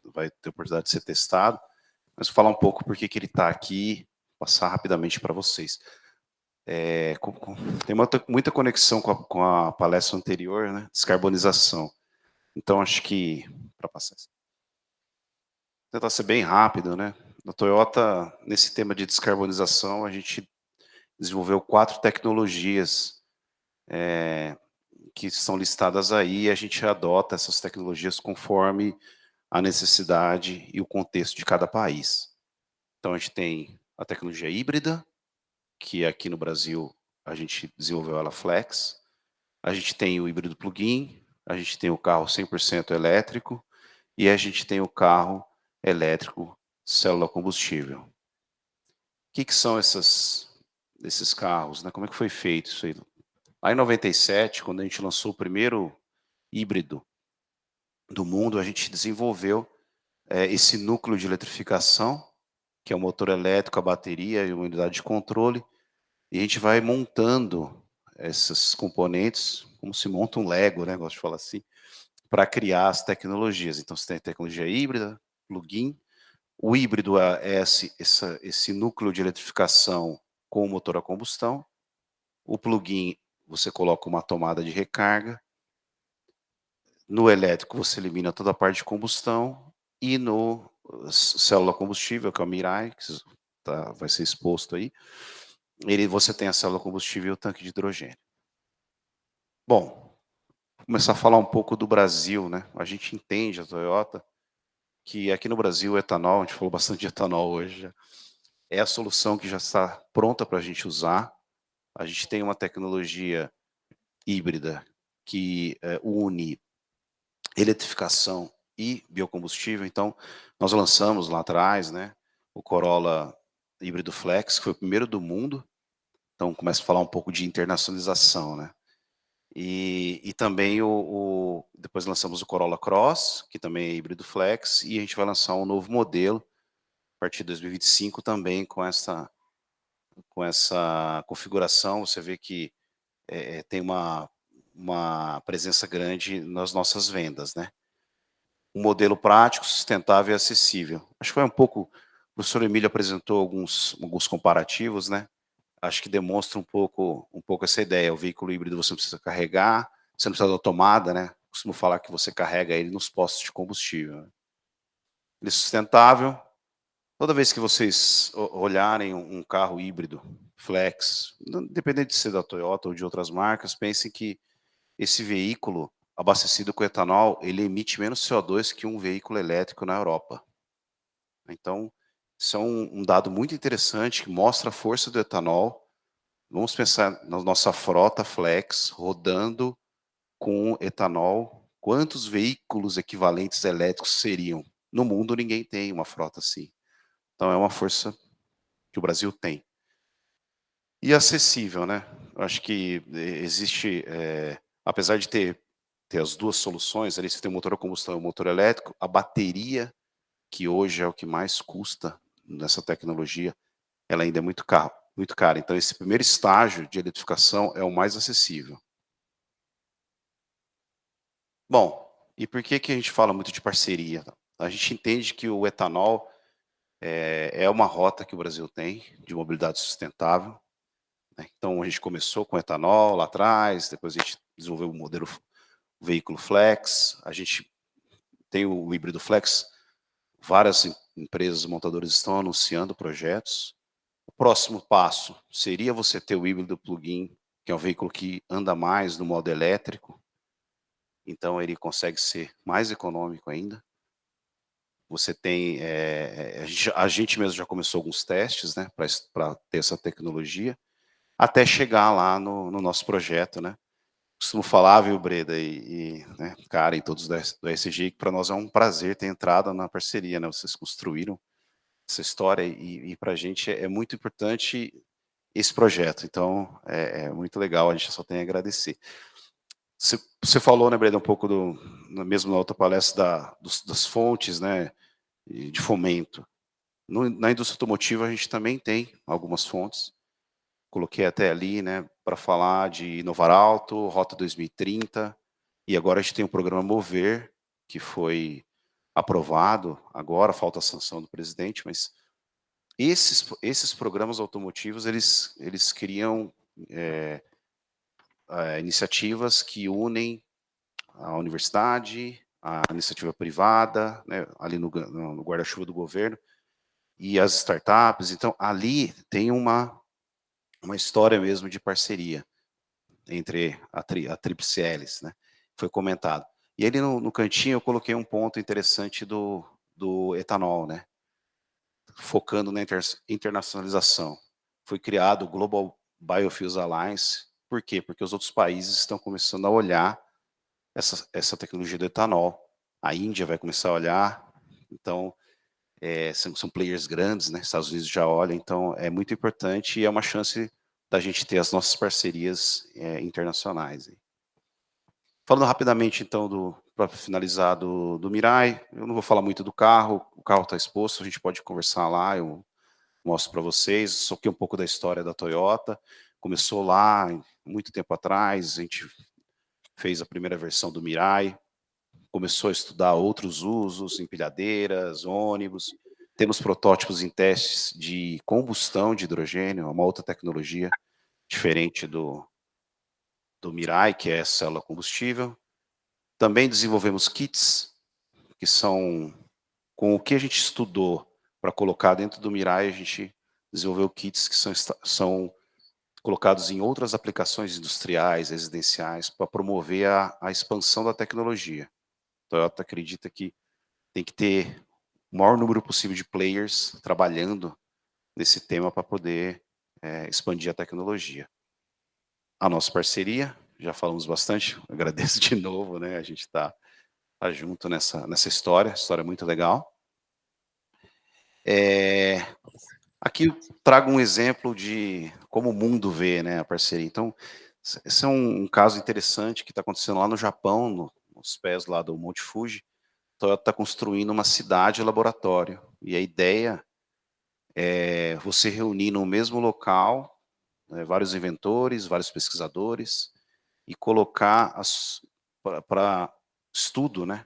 vai ter a oportunidade de ser testado, mas falar um pouco por que ele está aqui, passar rapidamente para vocês. Tem muita conexão com a palestra anterior, né, descarbonização. Então, acho que, para passar isso, tentar ser bem rápido, né? Na Toyota, nesse tema de descarbonização, a gente desenvolveu 4 tecnologias que são listadas aí, e a gente adota essas tecnologias conforme a necessidade e o contexto de cada país. Então, a gente tem a tecnologia híbrida, que aqui no Brasil a gente desenvolveu ela Flex. A gente tem o híbrido plug-in, a gente tem o carro 100% elétrico, e a gente tem o carro elétrico célula combustível. O que são esses carros, né? Como é que foi feito isso aí? Lá em 97, quando a gente lançou o primeiro híbrido do mundo, a gente desenvolveu esse núcleo de eletrificação, que é o motor elétrico, a bateria e uma unidade de controle, e a gente vai montando esses componentes, como se monta um Lego, né? Gosto de falar assim, para criar as tecnologias. Então, você tem a tecnologia híbrida, plug-in. O híbrido é esse núcleo de eletrificação com o motor a combustão. O plug-in, você coloca uma tomada de recarga. No elétrico, você elimina toda a parte de combustão. E no célula combustível, que é o Mirai, que vai ser exposto aí, você tem a célula combustível e o tanque de hidrogênio. Bom, vou começar a falar um pouco do Brasil, né? A gente entende, a Toyota, que aqui no Brasil o etanol, a gente falou bastante de etanol hoje, já, é a solução que já está pronta para a gente usar. A gente tem uma tecnologia híbrida que une eletrificação e biocombustível. Então, nós lançamos lá atrás, né, o Corolla híbrido Flex, que foi o primeiro do mundo. Então, começa a falar um pouco de internacionalização, né? E também depois lançamos o Corolla Cross, que também é híbrido Flex, e a gente vai lançar um novo modelo a partir de 2025 também com essa configuração. Você vê que tem uma presença grande nas nossas vendas, né? um modelo prático, sustentável e acessível. Acho que foi um pouco, o professor Emílio apresentou alguns comparativos, né? Acho que demonstra um pouco essa ideia. O veículo híbrido você não precisa carregar, você não precisa da tomada, né? Costumo falar que você carrega ele nos postos de combustível. Né? Ele é sustentável. Toda vez que vocês olharem um carro híbrido, flex, independente de ser da Toyota ou de outras marcas, pensem que esse veículo abastecido com etanol, ele emite menos CO2 que um veículo elétrico na Europa. Então, isso é um dado muito interessante que mostra a força do etanol. Vamos pensar na nossa frota flex rodando com etanol. Quantos veículos equivalentes elétricos seriam? No mundo ninguém tem uma frota assim. Então é uma força que o Brasil tem. E acessível, né? Eu acho que existe, apesar de ter as duas soluções, ali você tem o motor a combustão e o motor elétrico, a bateria, que hoje é o que mais custa nessa tecnologia, ela ainda é muito cara. Então esse primeiro estágio de eletrificação é o mais acessível. Bom, e por que a gente fala muito de parceria? A gente entende que o etanol é uma rota que o Brasil tem de mobilidade sustentável. Né? Então a gente começou com etanol lá atrás, depois a gente desenvolveu o modelo veículo flex, a gente tem o híbrido flex, várias empresas montadoras estão anunciando projetos. O próximo passo seria você ter o híbrido plug-in, que é um veículo que anda mais no modo elétrico, então ele consegue ser mais econômico ainda. Você tem, a gente mesmo já começou alguns testes, né, para ter essa tecnologia, até chegar lá no nosso projeto, né. Costumo falar, viu, Breda né, Karen, todos do ESG, que para nós é um prazer ter entrado na parceria, né, vocês construíram essa história e para a gente é muito importante esse projeto, então é muito legal, a gente só tem a agradecer. Você falou, né, Breda, um pouco mesmo na outra palestra das fontes, né, de fomento. Na indústria automotiva a gente também tem algumas fontes, coloquei até ali, né, para falar de Inovar Alto, Rota 2030, e agora a gente tem o programa Mover, que foi aprovado, agora falta a sanção do presidente, mas esses programas automotivos, eles criam iniciativas que unem a universidade, a iniciativa privada, né, ali no guarda-chuva do governo, e as startups. Então, ali tem uma história mesmo de parceria entre a tríplice hélice, né? Foi comentado. E ali no cantinho eu coloquei um ponto interessante do etanol, né? Focando na internacionalização. Foi criado o Global Biofuels Alliance. Por quê? Porque os outros países estão começando a olhar essa tecnologia do etanol. A Índia vai começar a olhar. Então, são players grandes, né? Estados Unidos já olha, então é muito importante e é uma chance da gente ter as nossas parcerias internacionais. Falando rapidamente, então, para finalizar, do Mirai, eu não vou falar muito do carro, o carro está exposto, a gente pode conversar lá, eu mostro para vocês, só que um pouco da história da Toyota, começou lá, muito tempo atrás, a gente fez a primeira versão do Mirai, começou a estudar outros usos, empilhadeiras, ônibus, temos protótipos em testes de combustão de hidrogênio, uma outra tecnologia diferente do Mirai, que é a célula combustível. Também desenvolvemos kits, que são, com o que a gente estudou para colocar dentro do Mirai, a gente desenvolveu kits que são colocados em outras aplicações industriais, residenciais, para promover a expansão da tecnologia. A Toyota acredita que tem que ter o maior número possível de players trabalhando nesse tema para poder expandir a tecnologia. A nossa parceria, já falamos bastante, agradeço de novo, né? A gente está junto nessa história muito legal. Aqui eu trago um exemplo de como o mundo vê, né, a parceria. Então, esse é um caso interessante que está acontecendo lá no Japão, nos pés lá do Monte Fuji. A Toyota está construindo uma cidade laboratório. E a ideia é você reunir no mesmo local vários inventores, vários pesquisadores, e colocar para estudo, né,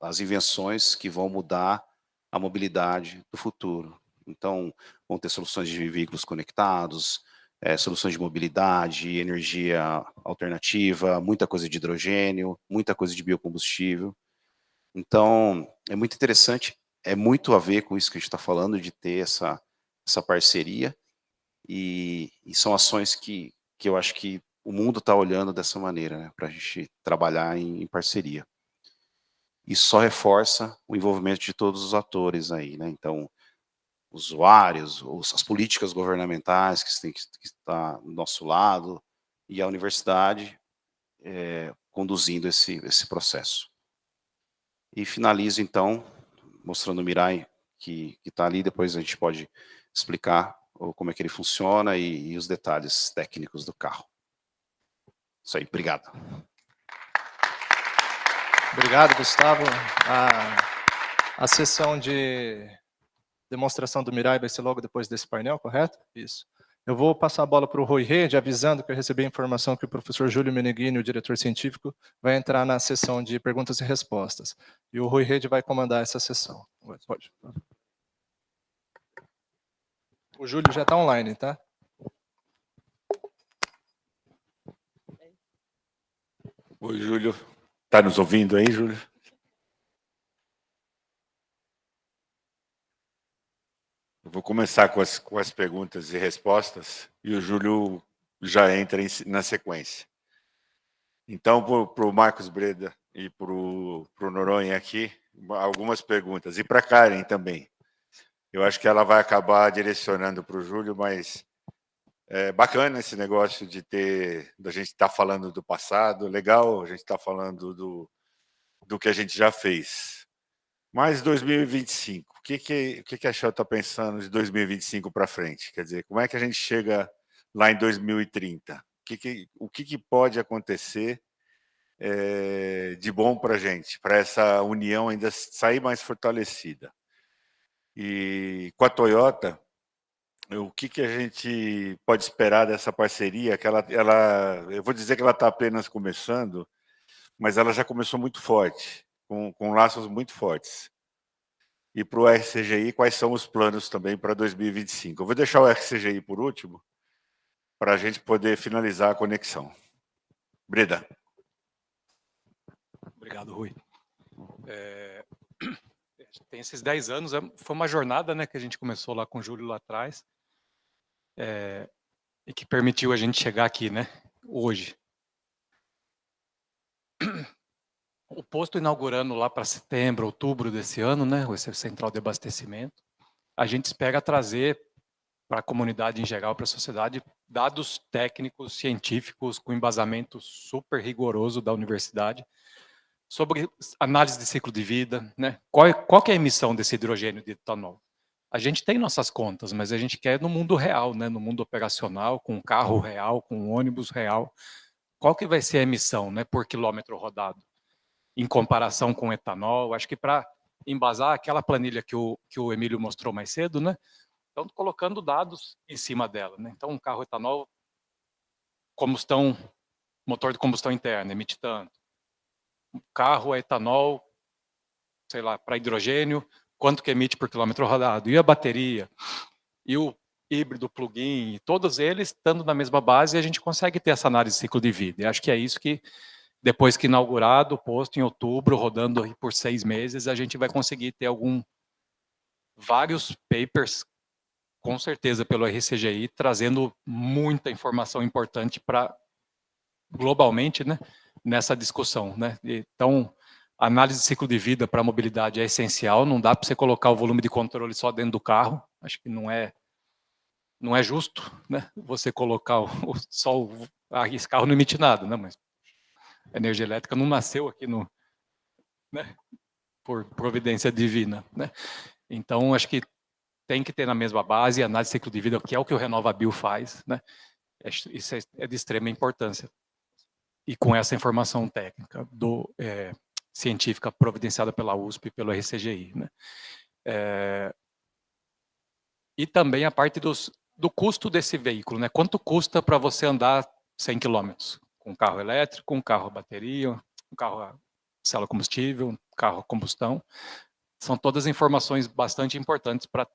as invenções que vão mudar a mobilidade do futuro. Então, vão ter soluções de veículos conectados, soluções de mobilidade, energia alternativa, muita coisa de hidrogênio, muita coisa de biocombustível. Então, é muito interessante, é muito a ver com isso que a gente está falando, de ter essa parceria, e são ações que eu acho que o mundo está olhando dessa maneira, né, para a gente trabalhar em parceria. Isso só reforça o envolvimento de todos os atores aí, né? Então, usuários, as políticas governamentais que têm que estar do nosso lado, e a universidade conduzindo esse processo. E finalizo, então, mostrando o Mirai, que está ali, depois a gente pode explicar como é que ele funciona e os detalhes técnicos do carro. Isso aí, obrigado. Obrigado, Gustavo. A sessão de demonstração do Mirai vai ser logo depois desse painel, correto? Isso. Eu vou passar a bola para o Rui Rede, avisando que eu recebi a informação que o professor Júlio Meneghini, o diretor científico, vai entrar na sessão de perguntas e respostas. E o Rui Rede vai comandar essa sessão. Pode. O Júlio já está online, tá? Oi, Júlio. Está nos ouvindo aí, Júlio? Eu vou começar com as perguntas e respostas, e o Júlio já entra na sequência. Então, para o Marcos Breda e para o Noronha aqui, algumas perguntas. E para a Karen também. Eu acho que ela vai acabar direcionando para o Júlio, mas é bacana esse negócio da gente estar falando do passado, legal a gente estar falando do que a gente já fez. Mas 2025, o que a Shell está pensando de 2025 para frente? Quer dizer, como é que a gente chega lá em 2030? O que pode acontecer de bom para a gente, para essa união ainda sair mais fortalecida? E com a Toyota, o que a gente pode esperar dessa parceria? Que eu vou dizer que ela está apenas começando, mas ela já começou muito forte, com laços muito fortes. E para o RCGI, quais são os planos também para 2025? Eu vou deixar o RCGI por último, para a gente poder finalizar a conexão. Breda. Obrigado, Rui. Tem esses 10 anos, foi uma jornada, né, que a gente começou lá com o Júlio lá atrás, e que permitiu a gente chegar aqui, né, hoje. O posto inaugurando lá para setembro, outubro desse ano, né, esse central de abastecimento, a gente espera trazer para a comunidade em geral, para a sociedade, dados técnicos, científicos, com embasamento super rigoroso da universidade, sobre análise de ciclo de vida, né? Qual que é a emissão desse hidrogênio de etanol? A gente tem nossas contas, mas a gente quer no mundo real, né? No mundo operacional, com um carro real, com um ônibus real. Qual que vai ser a emissão, né, por quilômetro rodado? Em comparação com o etanol, acho que para embasar aquela planilha que o Emílio mostrou mais cedo, né? Então, colocando dados em cima dela, né? Então, um carro etanol, motor de combustão interna, emite tanto. Um carro a etanol, sei lá, para hidrogênio, quanto que emite por quilômetro rodado? E a bateria? E o híbrido, plug-in, todos eles estando na mesma base, a gente consegue ter essa análise de ciclo de vida. E acho que é isso que, depois que inaugurado o posto em outubro, rodando aí por 6 meses, a gente vai conseguir ter vários papers, com certeza pelo RCGI, trazendo muita informação importante para, globalmente, né, nessa discussão, né? Então, a análise de ciclo de vida para a mobilidade é essencial, não dá para você colocar o volume de controle só dentro do carro, acho que não é justo, né, você colocar esse carro não emite nada, né, mas a energia elétrica não nasceu aqui né, por providência divina, né? Então, acho que tem que ter na mesma base a análise de ciclo de vida, que é o que o RenovaBio faz, né? Isso é de extrema importância. E com essa informação técnica científica providenciada pela USP e pelo RCGI, né? E também a parte do custo desse veículo, né? Quanto custa para você andar 100 km? Com um carro elétrico, um carro a bateria, um carro a célula combustível, um carro a combustão. São todas informações bastante importantes para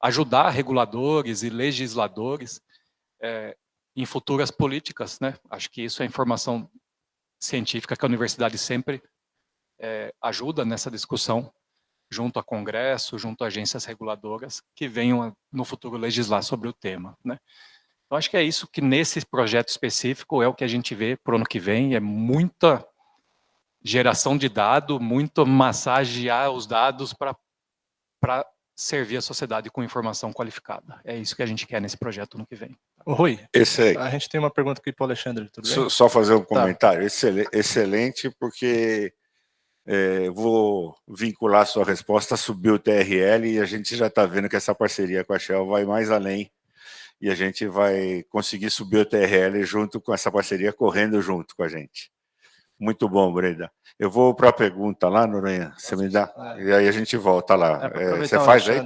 ajudar reguladores e legisladores em futuras políticas, né? Acho que isso é informação científica que a universidade sempre ajuda nessa discussão, junto a Congresso, junto a agências reguladoras, que venham no futuro legislar sobre o tema, né? Eu acho que é isso que nesse projeto específico é o que a gente vê para o ano que vem, é muita geração de dado, muito massagear os dados para servir a sociedade com informação qualificada. É isso que a gente quer nesse projeto ano que vem. Rui, Excelente. a gente tem uma pergunta aqui para o Alexandre, tudo bem? Só fazer um comentário. Excelente, porque vou vincular a sua resposta a subir o TRL e a gente já está vendo que essa parceria com a Shell vai mais além e a gente vai conseguir subir o TRL junto com essa parceria, correndo junto com a gente. Muito bom, Breda. Eu vou para a pergunta lá, Noronha, você me dá? E aí a gente volta lá. Você faz aí?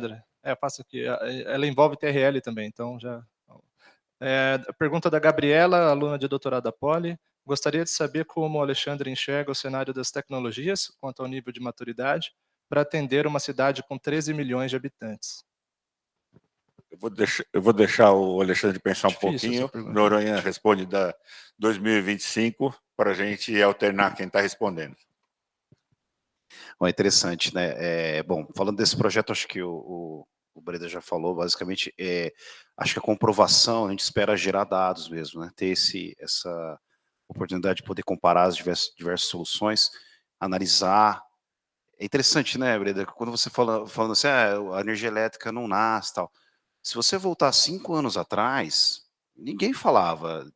Eu passo aqui. Ela envolve TRL também, então já... A pergunta da Gabriela, aluna de doutorado da Poli. Gostaria de saber como o Alexandre enxerga o cenário das tecnologias quanto ao nível de maturidade para atender uma cidade com 13 milhões de habitantes. Eu vou deixar o Alexandre pensar um pouquinho. Noronha responde da 2025 para a gente alternar quem está respondendo. Bom, é interessante, né? Bom, falando desse projeto, acho que o Breda já falou, basicamente, acho que a comprovação, a gente espera gerar dados mesmo, né? Ter essa oportunidade de poder comparar as diversas soluções, analisar. É interessante, né, Breda? Quando você falando assim, a energia elétrica não nasce, tal. Se você voltar 5 anos atrás, ninguém falava.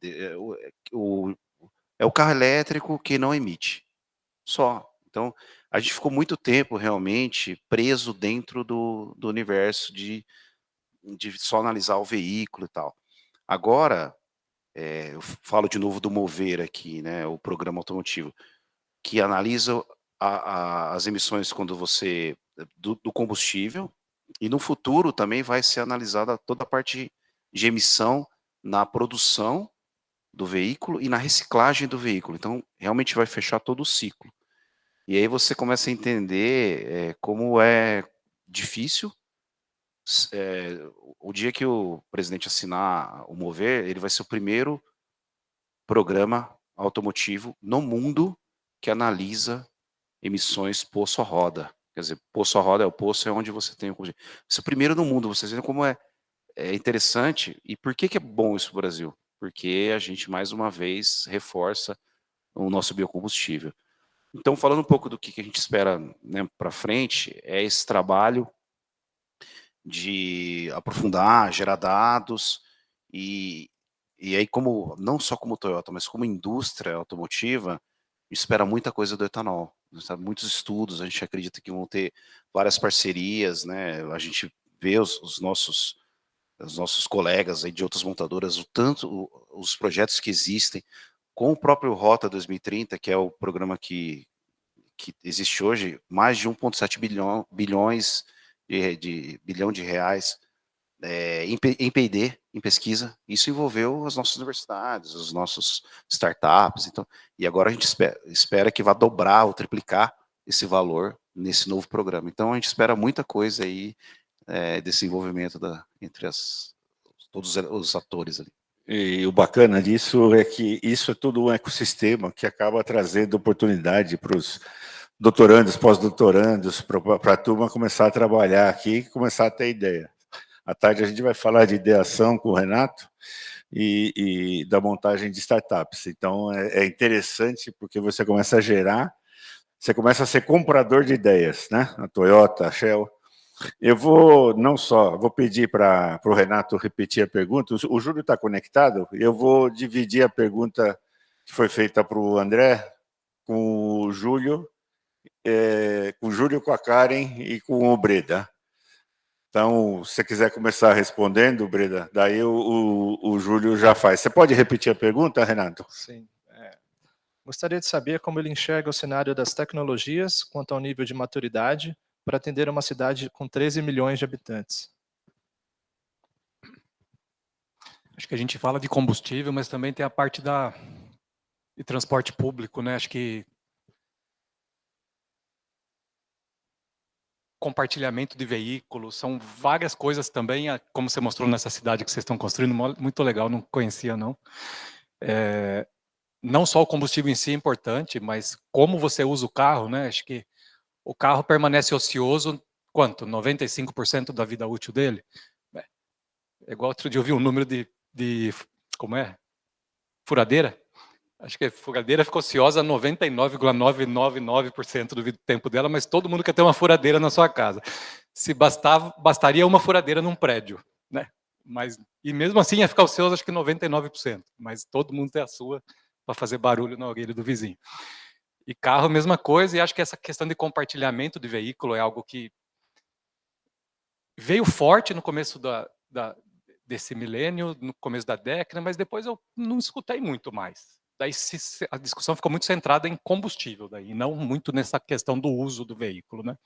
É o carro elétrico que não emite. Só. Então, a gente ficou muito tempo realmente preso dentro do universo de só analisar o veículo e tal. Agora, eu falo de novo do Mover aqui, né, o programa automotivo, que analisa as emissões quando você do combustível, e no futuro também vai ser analisada toda a parte de emissão na produção do veículo e na reciclagem do veículo. Então, realmente vai fechar todo o ciclo. E aí você começa a entender como é difícil. O dia que o presidente assinar o Mover, ele vai ser o primeiro programa automotivo no mundo que analisa emissões poço a roda. Quer dizer, poço a roda poço é onde você tem o combustível. Isso é o primeiro no mundo, vocês veem como é interessante. E por que é bom isso para o Brasil? Porque a gente, mais uma vez, reforça o nosso biocombustível. Então, falando um pouco do que a gente espera, né, para frente, é esse trabalho de aprofundar, gerar dados, e aí, não só como Toyota, mas como indústria automotiva, espera muita coisa do etanol. Sabe? Muitos estudos, a gente acredita que vão ter várias parcerias, né? A gente vê os nossos colegas aí de outras montadoras, os projetos que existem, com o próprio Rota 2030, que é o programa que existe hoje, mais de 1,7 bilhões de reais em P&D, em pesquisa. Isso envolveu as nossas universidades, os nossos startups. Então, e agora a gente espera que vá dobrar ou triplicar esse valor nesse novo programa. Então, a gente espera muita coisa aí desse envolvimento entre todos os atores ali. E o bacana disso é que isso é todo um ecossistema que acaba trazendo oportunidade para os doutorandos, pós-doutorandos, para a turma começar a trabalhar aqui e começar a ter ideia. À tarde a gente vai falar de ideação com o Renato e da montagem de startups. Então é interessante porque você começa a gerar, você começa a ser comprador de ideias, né? A Toyota, a Shell. Eu vou pedir para o Renato repetir a pergunta. O Júlio está conectado. Eu vou dividir a pergunta que foi feita para o André com o Júlio, com a Karen e com o Breda. Então, se você quiser começar respondendo, Breda, daí o Júlio já faz. Você pode repetir a pergunta, Renato? Sim. Gostaria de saber como ele enxerga o cenário das tecnologias quanto ao nível de maturidade para atender uma cidade com 13 milhões de habitantes. Acho que a gente fala de combustível, mas também tem a parte de transporte público, né? Acho que compartilhamento de veículos, são várias coisas também, como você mostrou nessa cidade que vocês estão construindo, muito legal, não conhecia não. Não só o combustível em si é importante, mas como você usa o carro, né? Acho que o carro permanece ocioso, quanto? 95% da vida útil dele? É igual outro dia eu vi um número de como é? Furadeira. Acho que a furadeira ficou ociosa 99,999% do tempo dela, mas todo mundo quer ter uma furadeira na sua casa. Se bastaria uma furadeira num prédio, né? E mesmo assim ia ficar ocioso acho que 99%, mas todo mundo tem a sua para fazer barulho na orelha do vizinho. E carro, mesma coisa, e acho que essa questão de compartilhamento de veículo é algo que veio forte no começo desse milênio, no começo da década, mas depois eu não escutei muito mais. Daí a discussão ficou muito centrada em combustível, daí, não muito nessa questão do uso do veículo, né?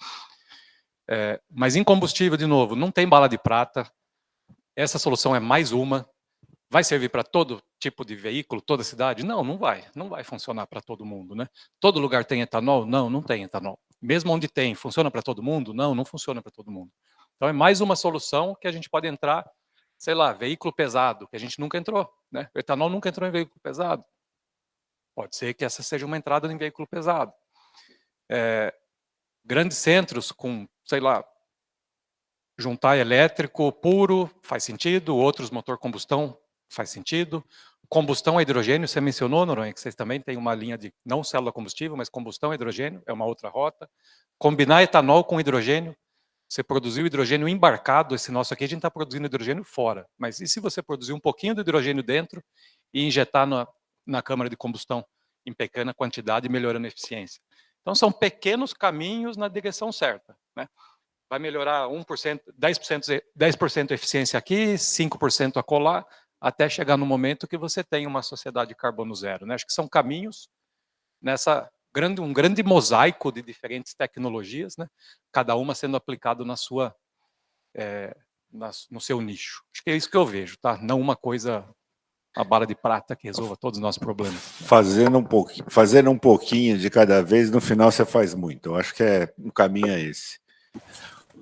Mas em combustível, de novo, não tem bala de prata, essa solução é mais uma. Vai servir para todo tipo de veículo, toda cidade? Não, não vai funcionar para todo mundo, né? Todo lugar tem etanol? Não, não tem etanol. Mesmo onde tem, funciona para todo mundo? Não, não funciona para todo mundo. Então é mais uma solução que a gente pode entrar, sei lá, veículo pesado, que a gente nunca entrou, né? O etanol nunca entrou em veículo pesado. Pode ser que essa seja uma entrada em veículo pesado. Grandes centros com, sei lá, juntar elétrico puro faz sentido, outros motor combustão faz sentido. Combustão a hidrogênio, você mencionou, Noronha, que vocês também têm uma linha de, não célula combustível, mas combustão a hidrogênio, é uma outra rota. Combinar etanol com hidrogênio, você produziu hidrogênio embarcado, esse nosso aqui a gente está produzindo hidrogênio fora, mas e se você produzir um pouquinho de hidrogênio dentro e injetar na câmara de combustão em pequena quantidade, melhorando a eficiência? Então são pequenos caminhos na direção certa, né? Vai melhorar 1%, 10% a eficiência aqui, 5% acolá, até chegar no momento que você tem uma sociedade de carbono zero, né? Acho que são caminhos nessa um grande mosaico de diferentes tecnologias, né? Cada uma sendo aplicado no seu nicho. Acho que é isso que eu vejo, tá? Não uma coisa, a bala de prata que resolva todos os nossos problemas. Fazendo um pouquinho de cada vez, no final você faz muito. Eu acho que o caminho é esse.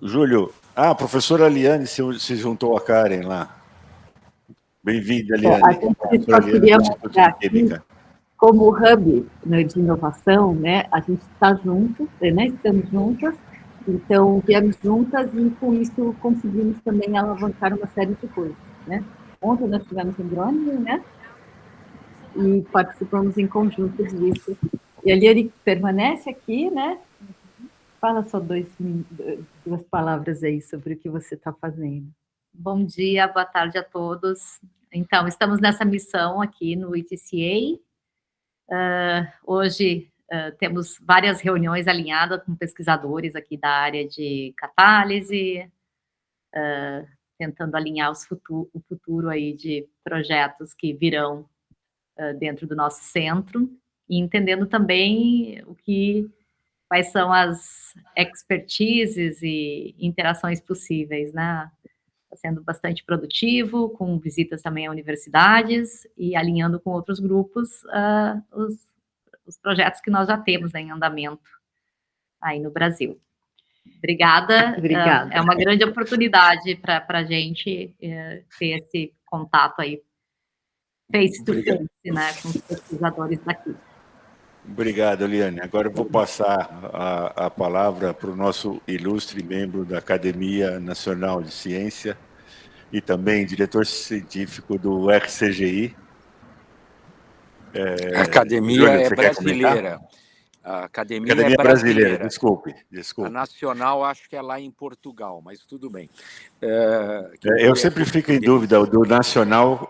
Júlio, a professora Aliane se juntou a Karen lá. Bem-vinda, Aliane. A gente só queria mostrar aqui, como hub, né, de inovação, né, a gente está junto, né, estamos juntas, então viemos juntas e com isso conseguimos também alavancar uma série de coisas, né. Ontem nós tivemos em Groningen, né, e participamos em conjunto disso. E a Aliane permanece aqui, né. Fala só duas palavras aí sobre o que você está fazendo. Bom dia, boa tarde a todos. Então, estamos nessa missão aqui no ITCA. Hoje temos várias reuniões alinhadas com pesquisadores aqui da área de catálise, tentando alinhar o futuro aí de projetos que virão dentro do nosso centro, e entendendo também quais são as expertises e interações possíveis, né? Está sendo bastante produtivo, com visitas também a universidades e alinhando com outros grupos os projetos que nós já temos, né, em andamento aí no Brasil. Obrigada. Obrigada. É uma grande oportunidade para a gente ter esse contato aí face to face, né, com os pesquisadores daqui. Obrigado, Eliane. Agora eu vou passar a palavra para o nosso ilustre membro da Academia Nacional de Ciência e também diretor científico do RCGI. A academia Júlio, é brasileira. A academia é brasileira. Desculpe. A nacional acho que é lá em Portugal, mas tudo bem. Eu sempre fico em dúvida do nacional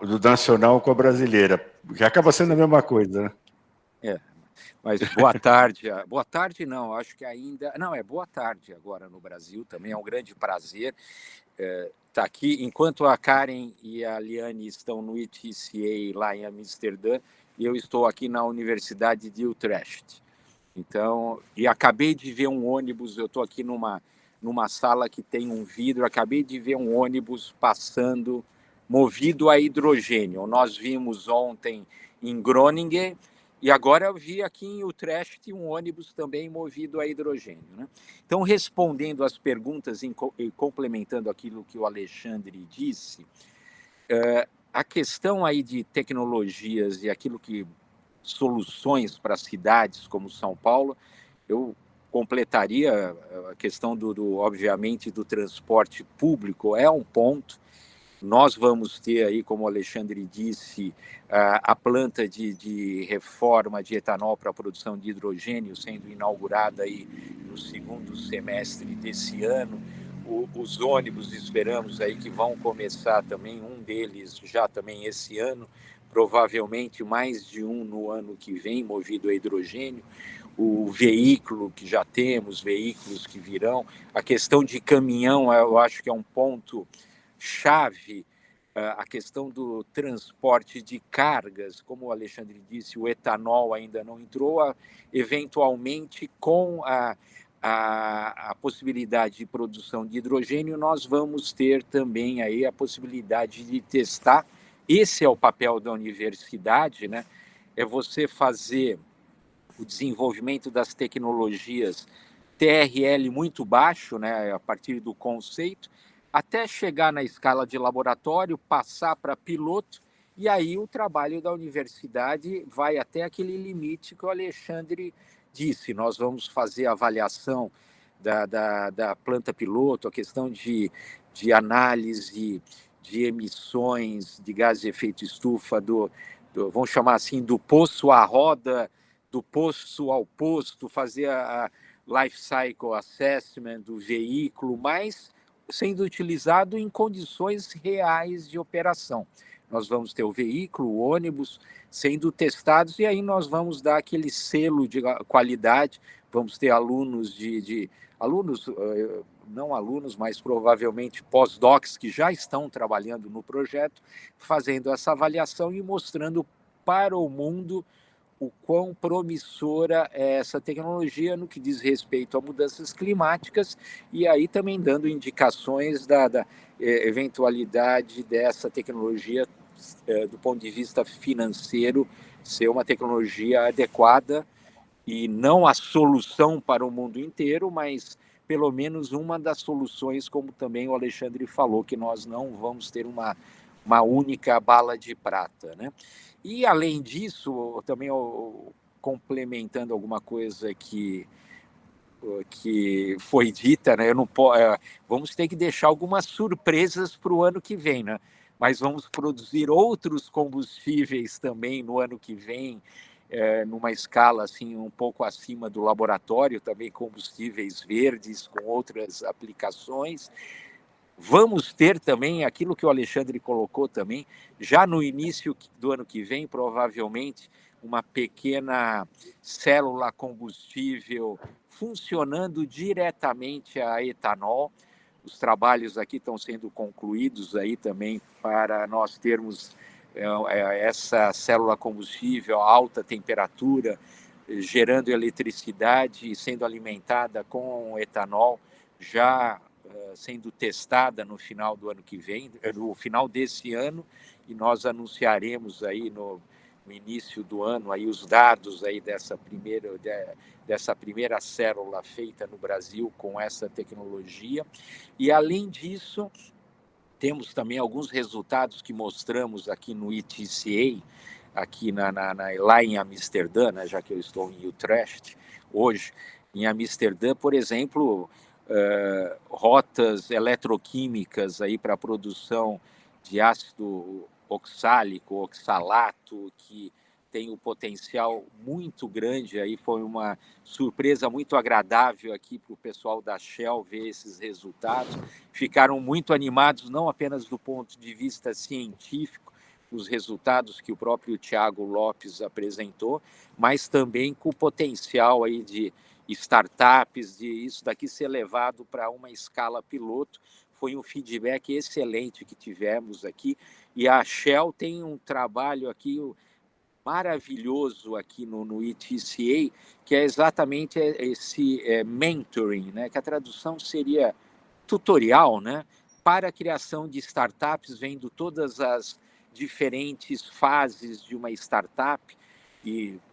com a brasileira, que acaba sendo a mesma coisa, né? Mas boa tarde. Boa tarde não, acho que ainda... Não, é boa tarde agora no Brasil, também é um grande prazer estar aqui. Enquanto a Karen e a Liane estão no ITCA lá em Amsterdã, eu estou aqui na Universidade de Utrecht. Então, e acabei de ver um ônibus, eu estou aqui numa sala que tem um vidro, acabei de ver um ônibus passando, movido a hidrogênio. Nós vimos ontem em Groningen, E agora eu vi aqui em Utrecht um ônibus também movido a hidrogênio, né? Então, respondendo às perguntas e complementando aquilo que o Alexandre disse, a questão aí de tecnologias e aquilo que soluções para cidades como São Paulo, eu completaria a questão obviamente, do transporte público, é um ponto. Nós vamos ter aí, como o Alexandre disse, a planta de reforma de etanol para a produção de hidrogênio sendo inaugurada aí no segundo semestre desse ano. Os ônibus esperamos aí que vão começar também, um deles já também esse ano, provavelmente mais de um no ano que vem, movido a hidrogênio. O veículo que já temos, veículos que virão. A questão de caminhão, eu acho que é um ponto chave, a questão do transporte de cargas, como o Alexandre disse, o etanol ainda não entrou, eventualmente com a possibilidade de produção de hidrogênio, nós vamos ter também aí a possibilidade de testar. Esse é o papel da universidade, né? É você fazer o desenvolvimento das tecnologias TRL muito baixo, né, a partir do conceito, até chegar na escala de laboratório, passar para piloto, e aí o trabalho da universidade vai até aquele limite que o Alexandre disse. Nós vamos fazer a avaliação da planta piloto, a questão de análise de emissões de gás de efeito estufa, vamos chamar assim, do poço à roda, do poço ao posto, fazer a life cycle assessment do veículo, mas sendo utilizado em condições reais de operação. Nós vamos ter o veículo, o ônibus, sendo testados, e aí nós vamos dar aquele selo de qualidade, vamos ter alunos alunos, não alunos, mas provavelmente pós-docs que já estão trabalhando no projeto, fazendo essa avaliação e mostrando para o mundo o quão promissora é essa tecnologia no que diz respeito a mudanças climáticas, e aí também dando indicações da eventualidade dessa tecnologia do ponto de vista financeiro ser uma tecnologia adequada e não a solução para o mundo inteiro, mas pelo menos uma das soluções, como também o Alexandre falou, que nós não vamos ter uma única bala de prata, né? E, além disso, também complementando alguma coisa que foi dita, né? Vamos ter que deixar algumas surpresas para o ano que vem, né? Mas vamos produzir outros combustíveis também no ano que vem, numa escala assim um pouco acima do laboratório, também combustíveis verdes com outras aplicações. Vamos ter também aquilo que o Alexandre colocou também, já no início do ano que vem, provavelmente, uma pequena célula combustível funcionando diretamente a etanol. Os trabalhos aqui estão sendo concluídos aí também para nós termos essa célula combustível a alta temperatura, gerando eletricidade e sendo alimentada com etanol, já sendo testada no final do ano que vem, no final desse ano, e nós anunciaremos aí no início do ano aí os dados aí dessa primeira célula feita no Brasil com essa tecnologia. E, além disso, temos também alguns resultados que mostramos aqui no ITCA, aqui lá em Amsterdã, né, já que eu estou em Utrecht hoje. Em Amsterdã, por exemplo, rotas eletroquímicas aí para a produção de ácido oxálico, oxalato, que tem um potencial muito grande. Aí foi uma surpresa muito agradável aqui para o pessoal da Shell ver esses resultados. Ficaram muito animados, não apenas do ponto de vista científico, os resultados que o próprio Thiago Lopes apresentou, mas também com o potencial aí de startups, de isso daqui ser levado para uma escala piloto. Foi um feedback excelente que tivemos aqui, e a Shell tem um trabalho aqui maravilhoso aqui no ITCA, que é exatamente esse mentoring, né, que a tradução seria tutorial, né, para a criação de startups, vendo todas as diferentes fases de uma startup,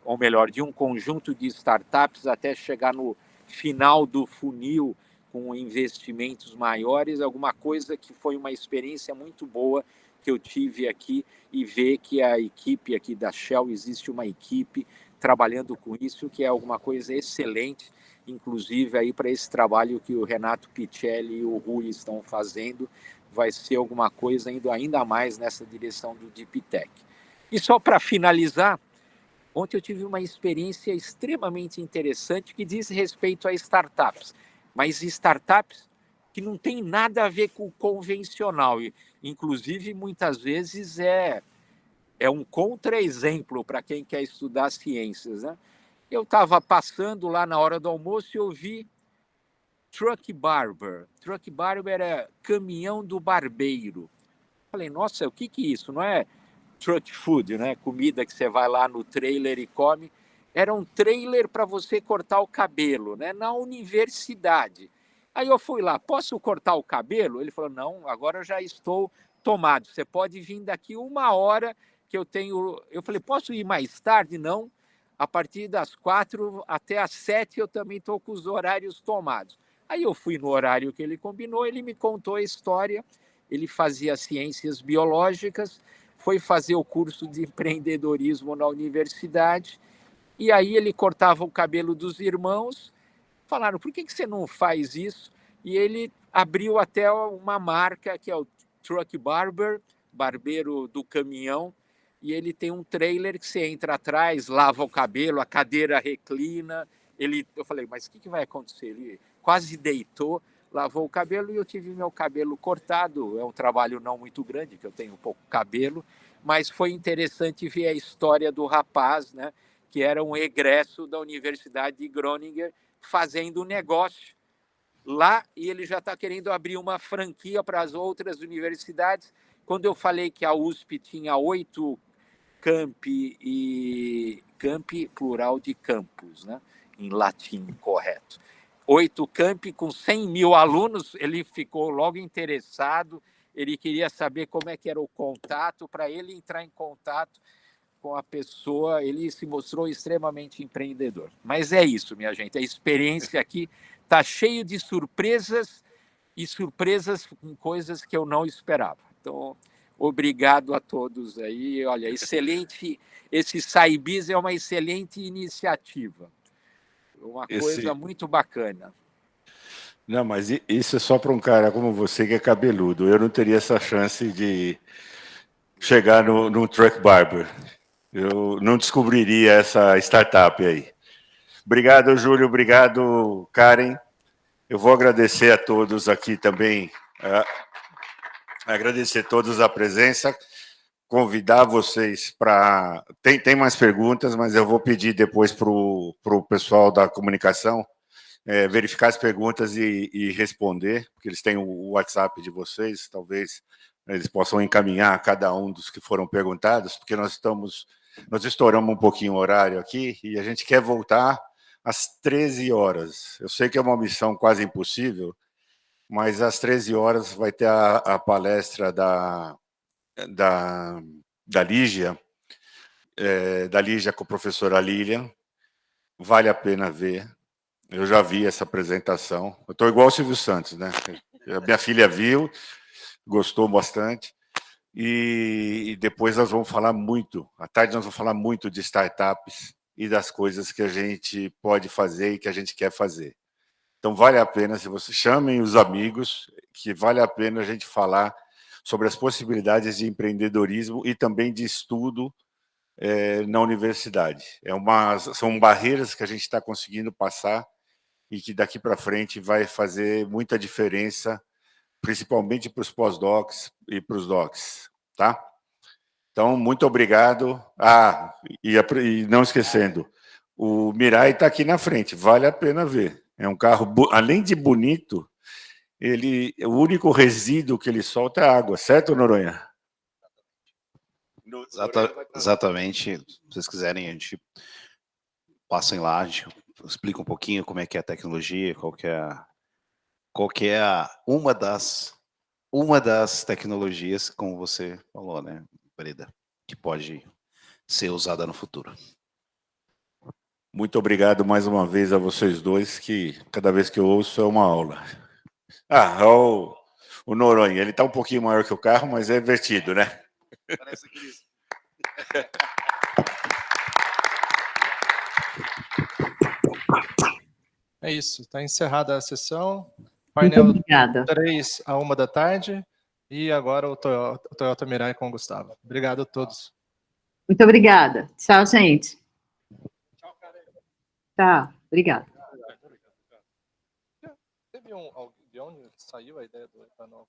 ou melhor, de um conjunto de startups até chegar no final do funil com investimentos maiores, alguma coisa que foi uma experiência muito boa que eu tive aqui, e ver que a equipe aqui da Shell, existe uma equipe trabalhando com isso, que é alguma coisa excelente, inclusive aí para esse trabalho que o Renato Picelli e o Rui estão fazendo, vai ser alguma coisa indo ainda mais nessa direção do Deep Tech. E só para finalizar, ontem eu tive uma experiência extremamente interessante que diz respeito a startups, mas startups que não tem nada a ver com o convencional, e inclusive muitas vezes é um contra-exemplo para quem quer estudar ciências, né? Eu estava passando lá na hora do almoço e eu vi Truck Barber. Truck Barber é caminhão do barbeiro. Falei, nossa, o que é isso? Não é truck food, né? Comida que você vai lá no trailer e come. Era um trailer para você cortar o cabelo, né? Na universidade. Aí eu fui lá, posso cortar o cabelo? Ele falou, não, agora eu já estou tomado. Você pode vir daqui 1 hora que eu tenho... Eu falei, posso ir mais tarde? Não. A partir das 4 até as 7 eu também estou com os horários tomados. Aí eu fui no horário que ele combinou, ele me contou a história. Ele fazia ciências biológicas, foi fazer o curso de empreendedorismo na universidade, e aí ele cortava o cabelo dos irmãos. Falaram, por que você não faz isso? E ele abriu até uma marca, que é o Truck Barber, barbeiro do caminhão, e ele tem um trailer que você entra atrás, lava o cabelo, a cadeira reclina. Eu falei, mas o que vai acontecer? Ele quase deitou, lavou o cabelo, e eu tive meu cabelo cortado. É um trabalho não muito grande, que eu tenho pouco cabelo, mas foi interessante ver a história do rapaz, né, que era um egresso da Universidade de Groningen, fazendo negócio lá, e ele já está querendo abrir uma franquia para as outras universidades. Quando eu falei que a USP tinha 8 campi, plural de campus, né, em latim correto, 8 campi com 100 mil alunos, ele ficou logo interessado, ele queria saber como é que era o contato, para ele entrar em contato com a pessoa, ele se mostrou extremamente empreendedor. Mas é isso, minha gente, a experiência aqui está cheia de surpresas, e surpresas com coisas que eu não esperava. Então, obrigado a todos aí. Olha, excelente, esse SciBiz é uma excelente iniciativa. Uma coisa muito bacana. Não, mas isso é só para um cara como você que é cabeludo. Eu não teria essa chance de chegar no Truck Barber. Eu não descobriria essa startup aí. Obrigado, Júlio. Obrigado, Karen. Eu vou agradecer a todos aqui também, agradecer a todos a presença, convidar vocês para... Tem mais perguntas, mas eu vou pedir depois para o pessoal da comunicação verificar as perguntas e responder, porque eles têm o WhatsApp de vocês, talvez eles possam encaminhar cada um dos que foram perguntados, porque nós estouramos um pouquinho o horário aqui e a gente quer voltar às 13 horas. Eu sei que é uma missão quase impossível, mas às 13 horas vai ter a palestra da Lígia, com a professora Lilian. Vale a pena ver. Eu já vi essa apresentação. Eu estou igual o Silvio Santos, né? A minha filha viu, gostou bastante. E depois nós vamos falar muito, à tarde nós vamos falar muito de startups e das coisas que a gente pode fazer e que a gente quer fazer. Então vale a pena, se vocês chamem os amigos, que vale a pena a gente falar sobre as possibilidades de empreendedorismo e também de estudo na universidade. São barreiras que a gente está conseguindo passar e que daqui para frente vai fazer muita diferença, principalmente para os pós-docs e para os docs, tá? Então, muito obrigado. E não esquecendo, o Mirai está aqui na frente, vale a pena ver. É um carro, além de bonito, o único resíduo que ele solta é água, certo, Noronha? Exatamente. Se vocês quiserem, a gente passem lá, a gente explica um pouquinho como é que é a tecnologia, qual que é uma das tecnologias, como você falou, né, Breda, que pode ser usada no futuro. Muito obrigado mais uma vez a vocês dois, que cada vez que eu ouço é uma aula. Ah, o Noronha, ele está um pouquinho maior que o carro, mas é divertido, né? Parece aqueles... É isso, está encerrada a sessão. Muito Painel obrigada. 3 à 1 da tarde. E agora o Toyota Mirai com o Gustavo. Obrigado a todos. Muito obrigada. Tchau, gente. Tchau, Karen. Tchau, obrigada. Teve de onde saiu a ideia do etanol?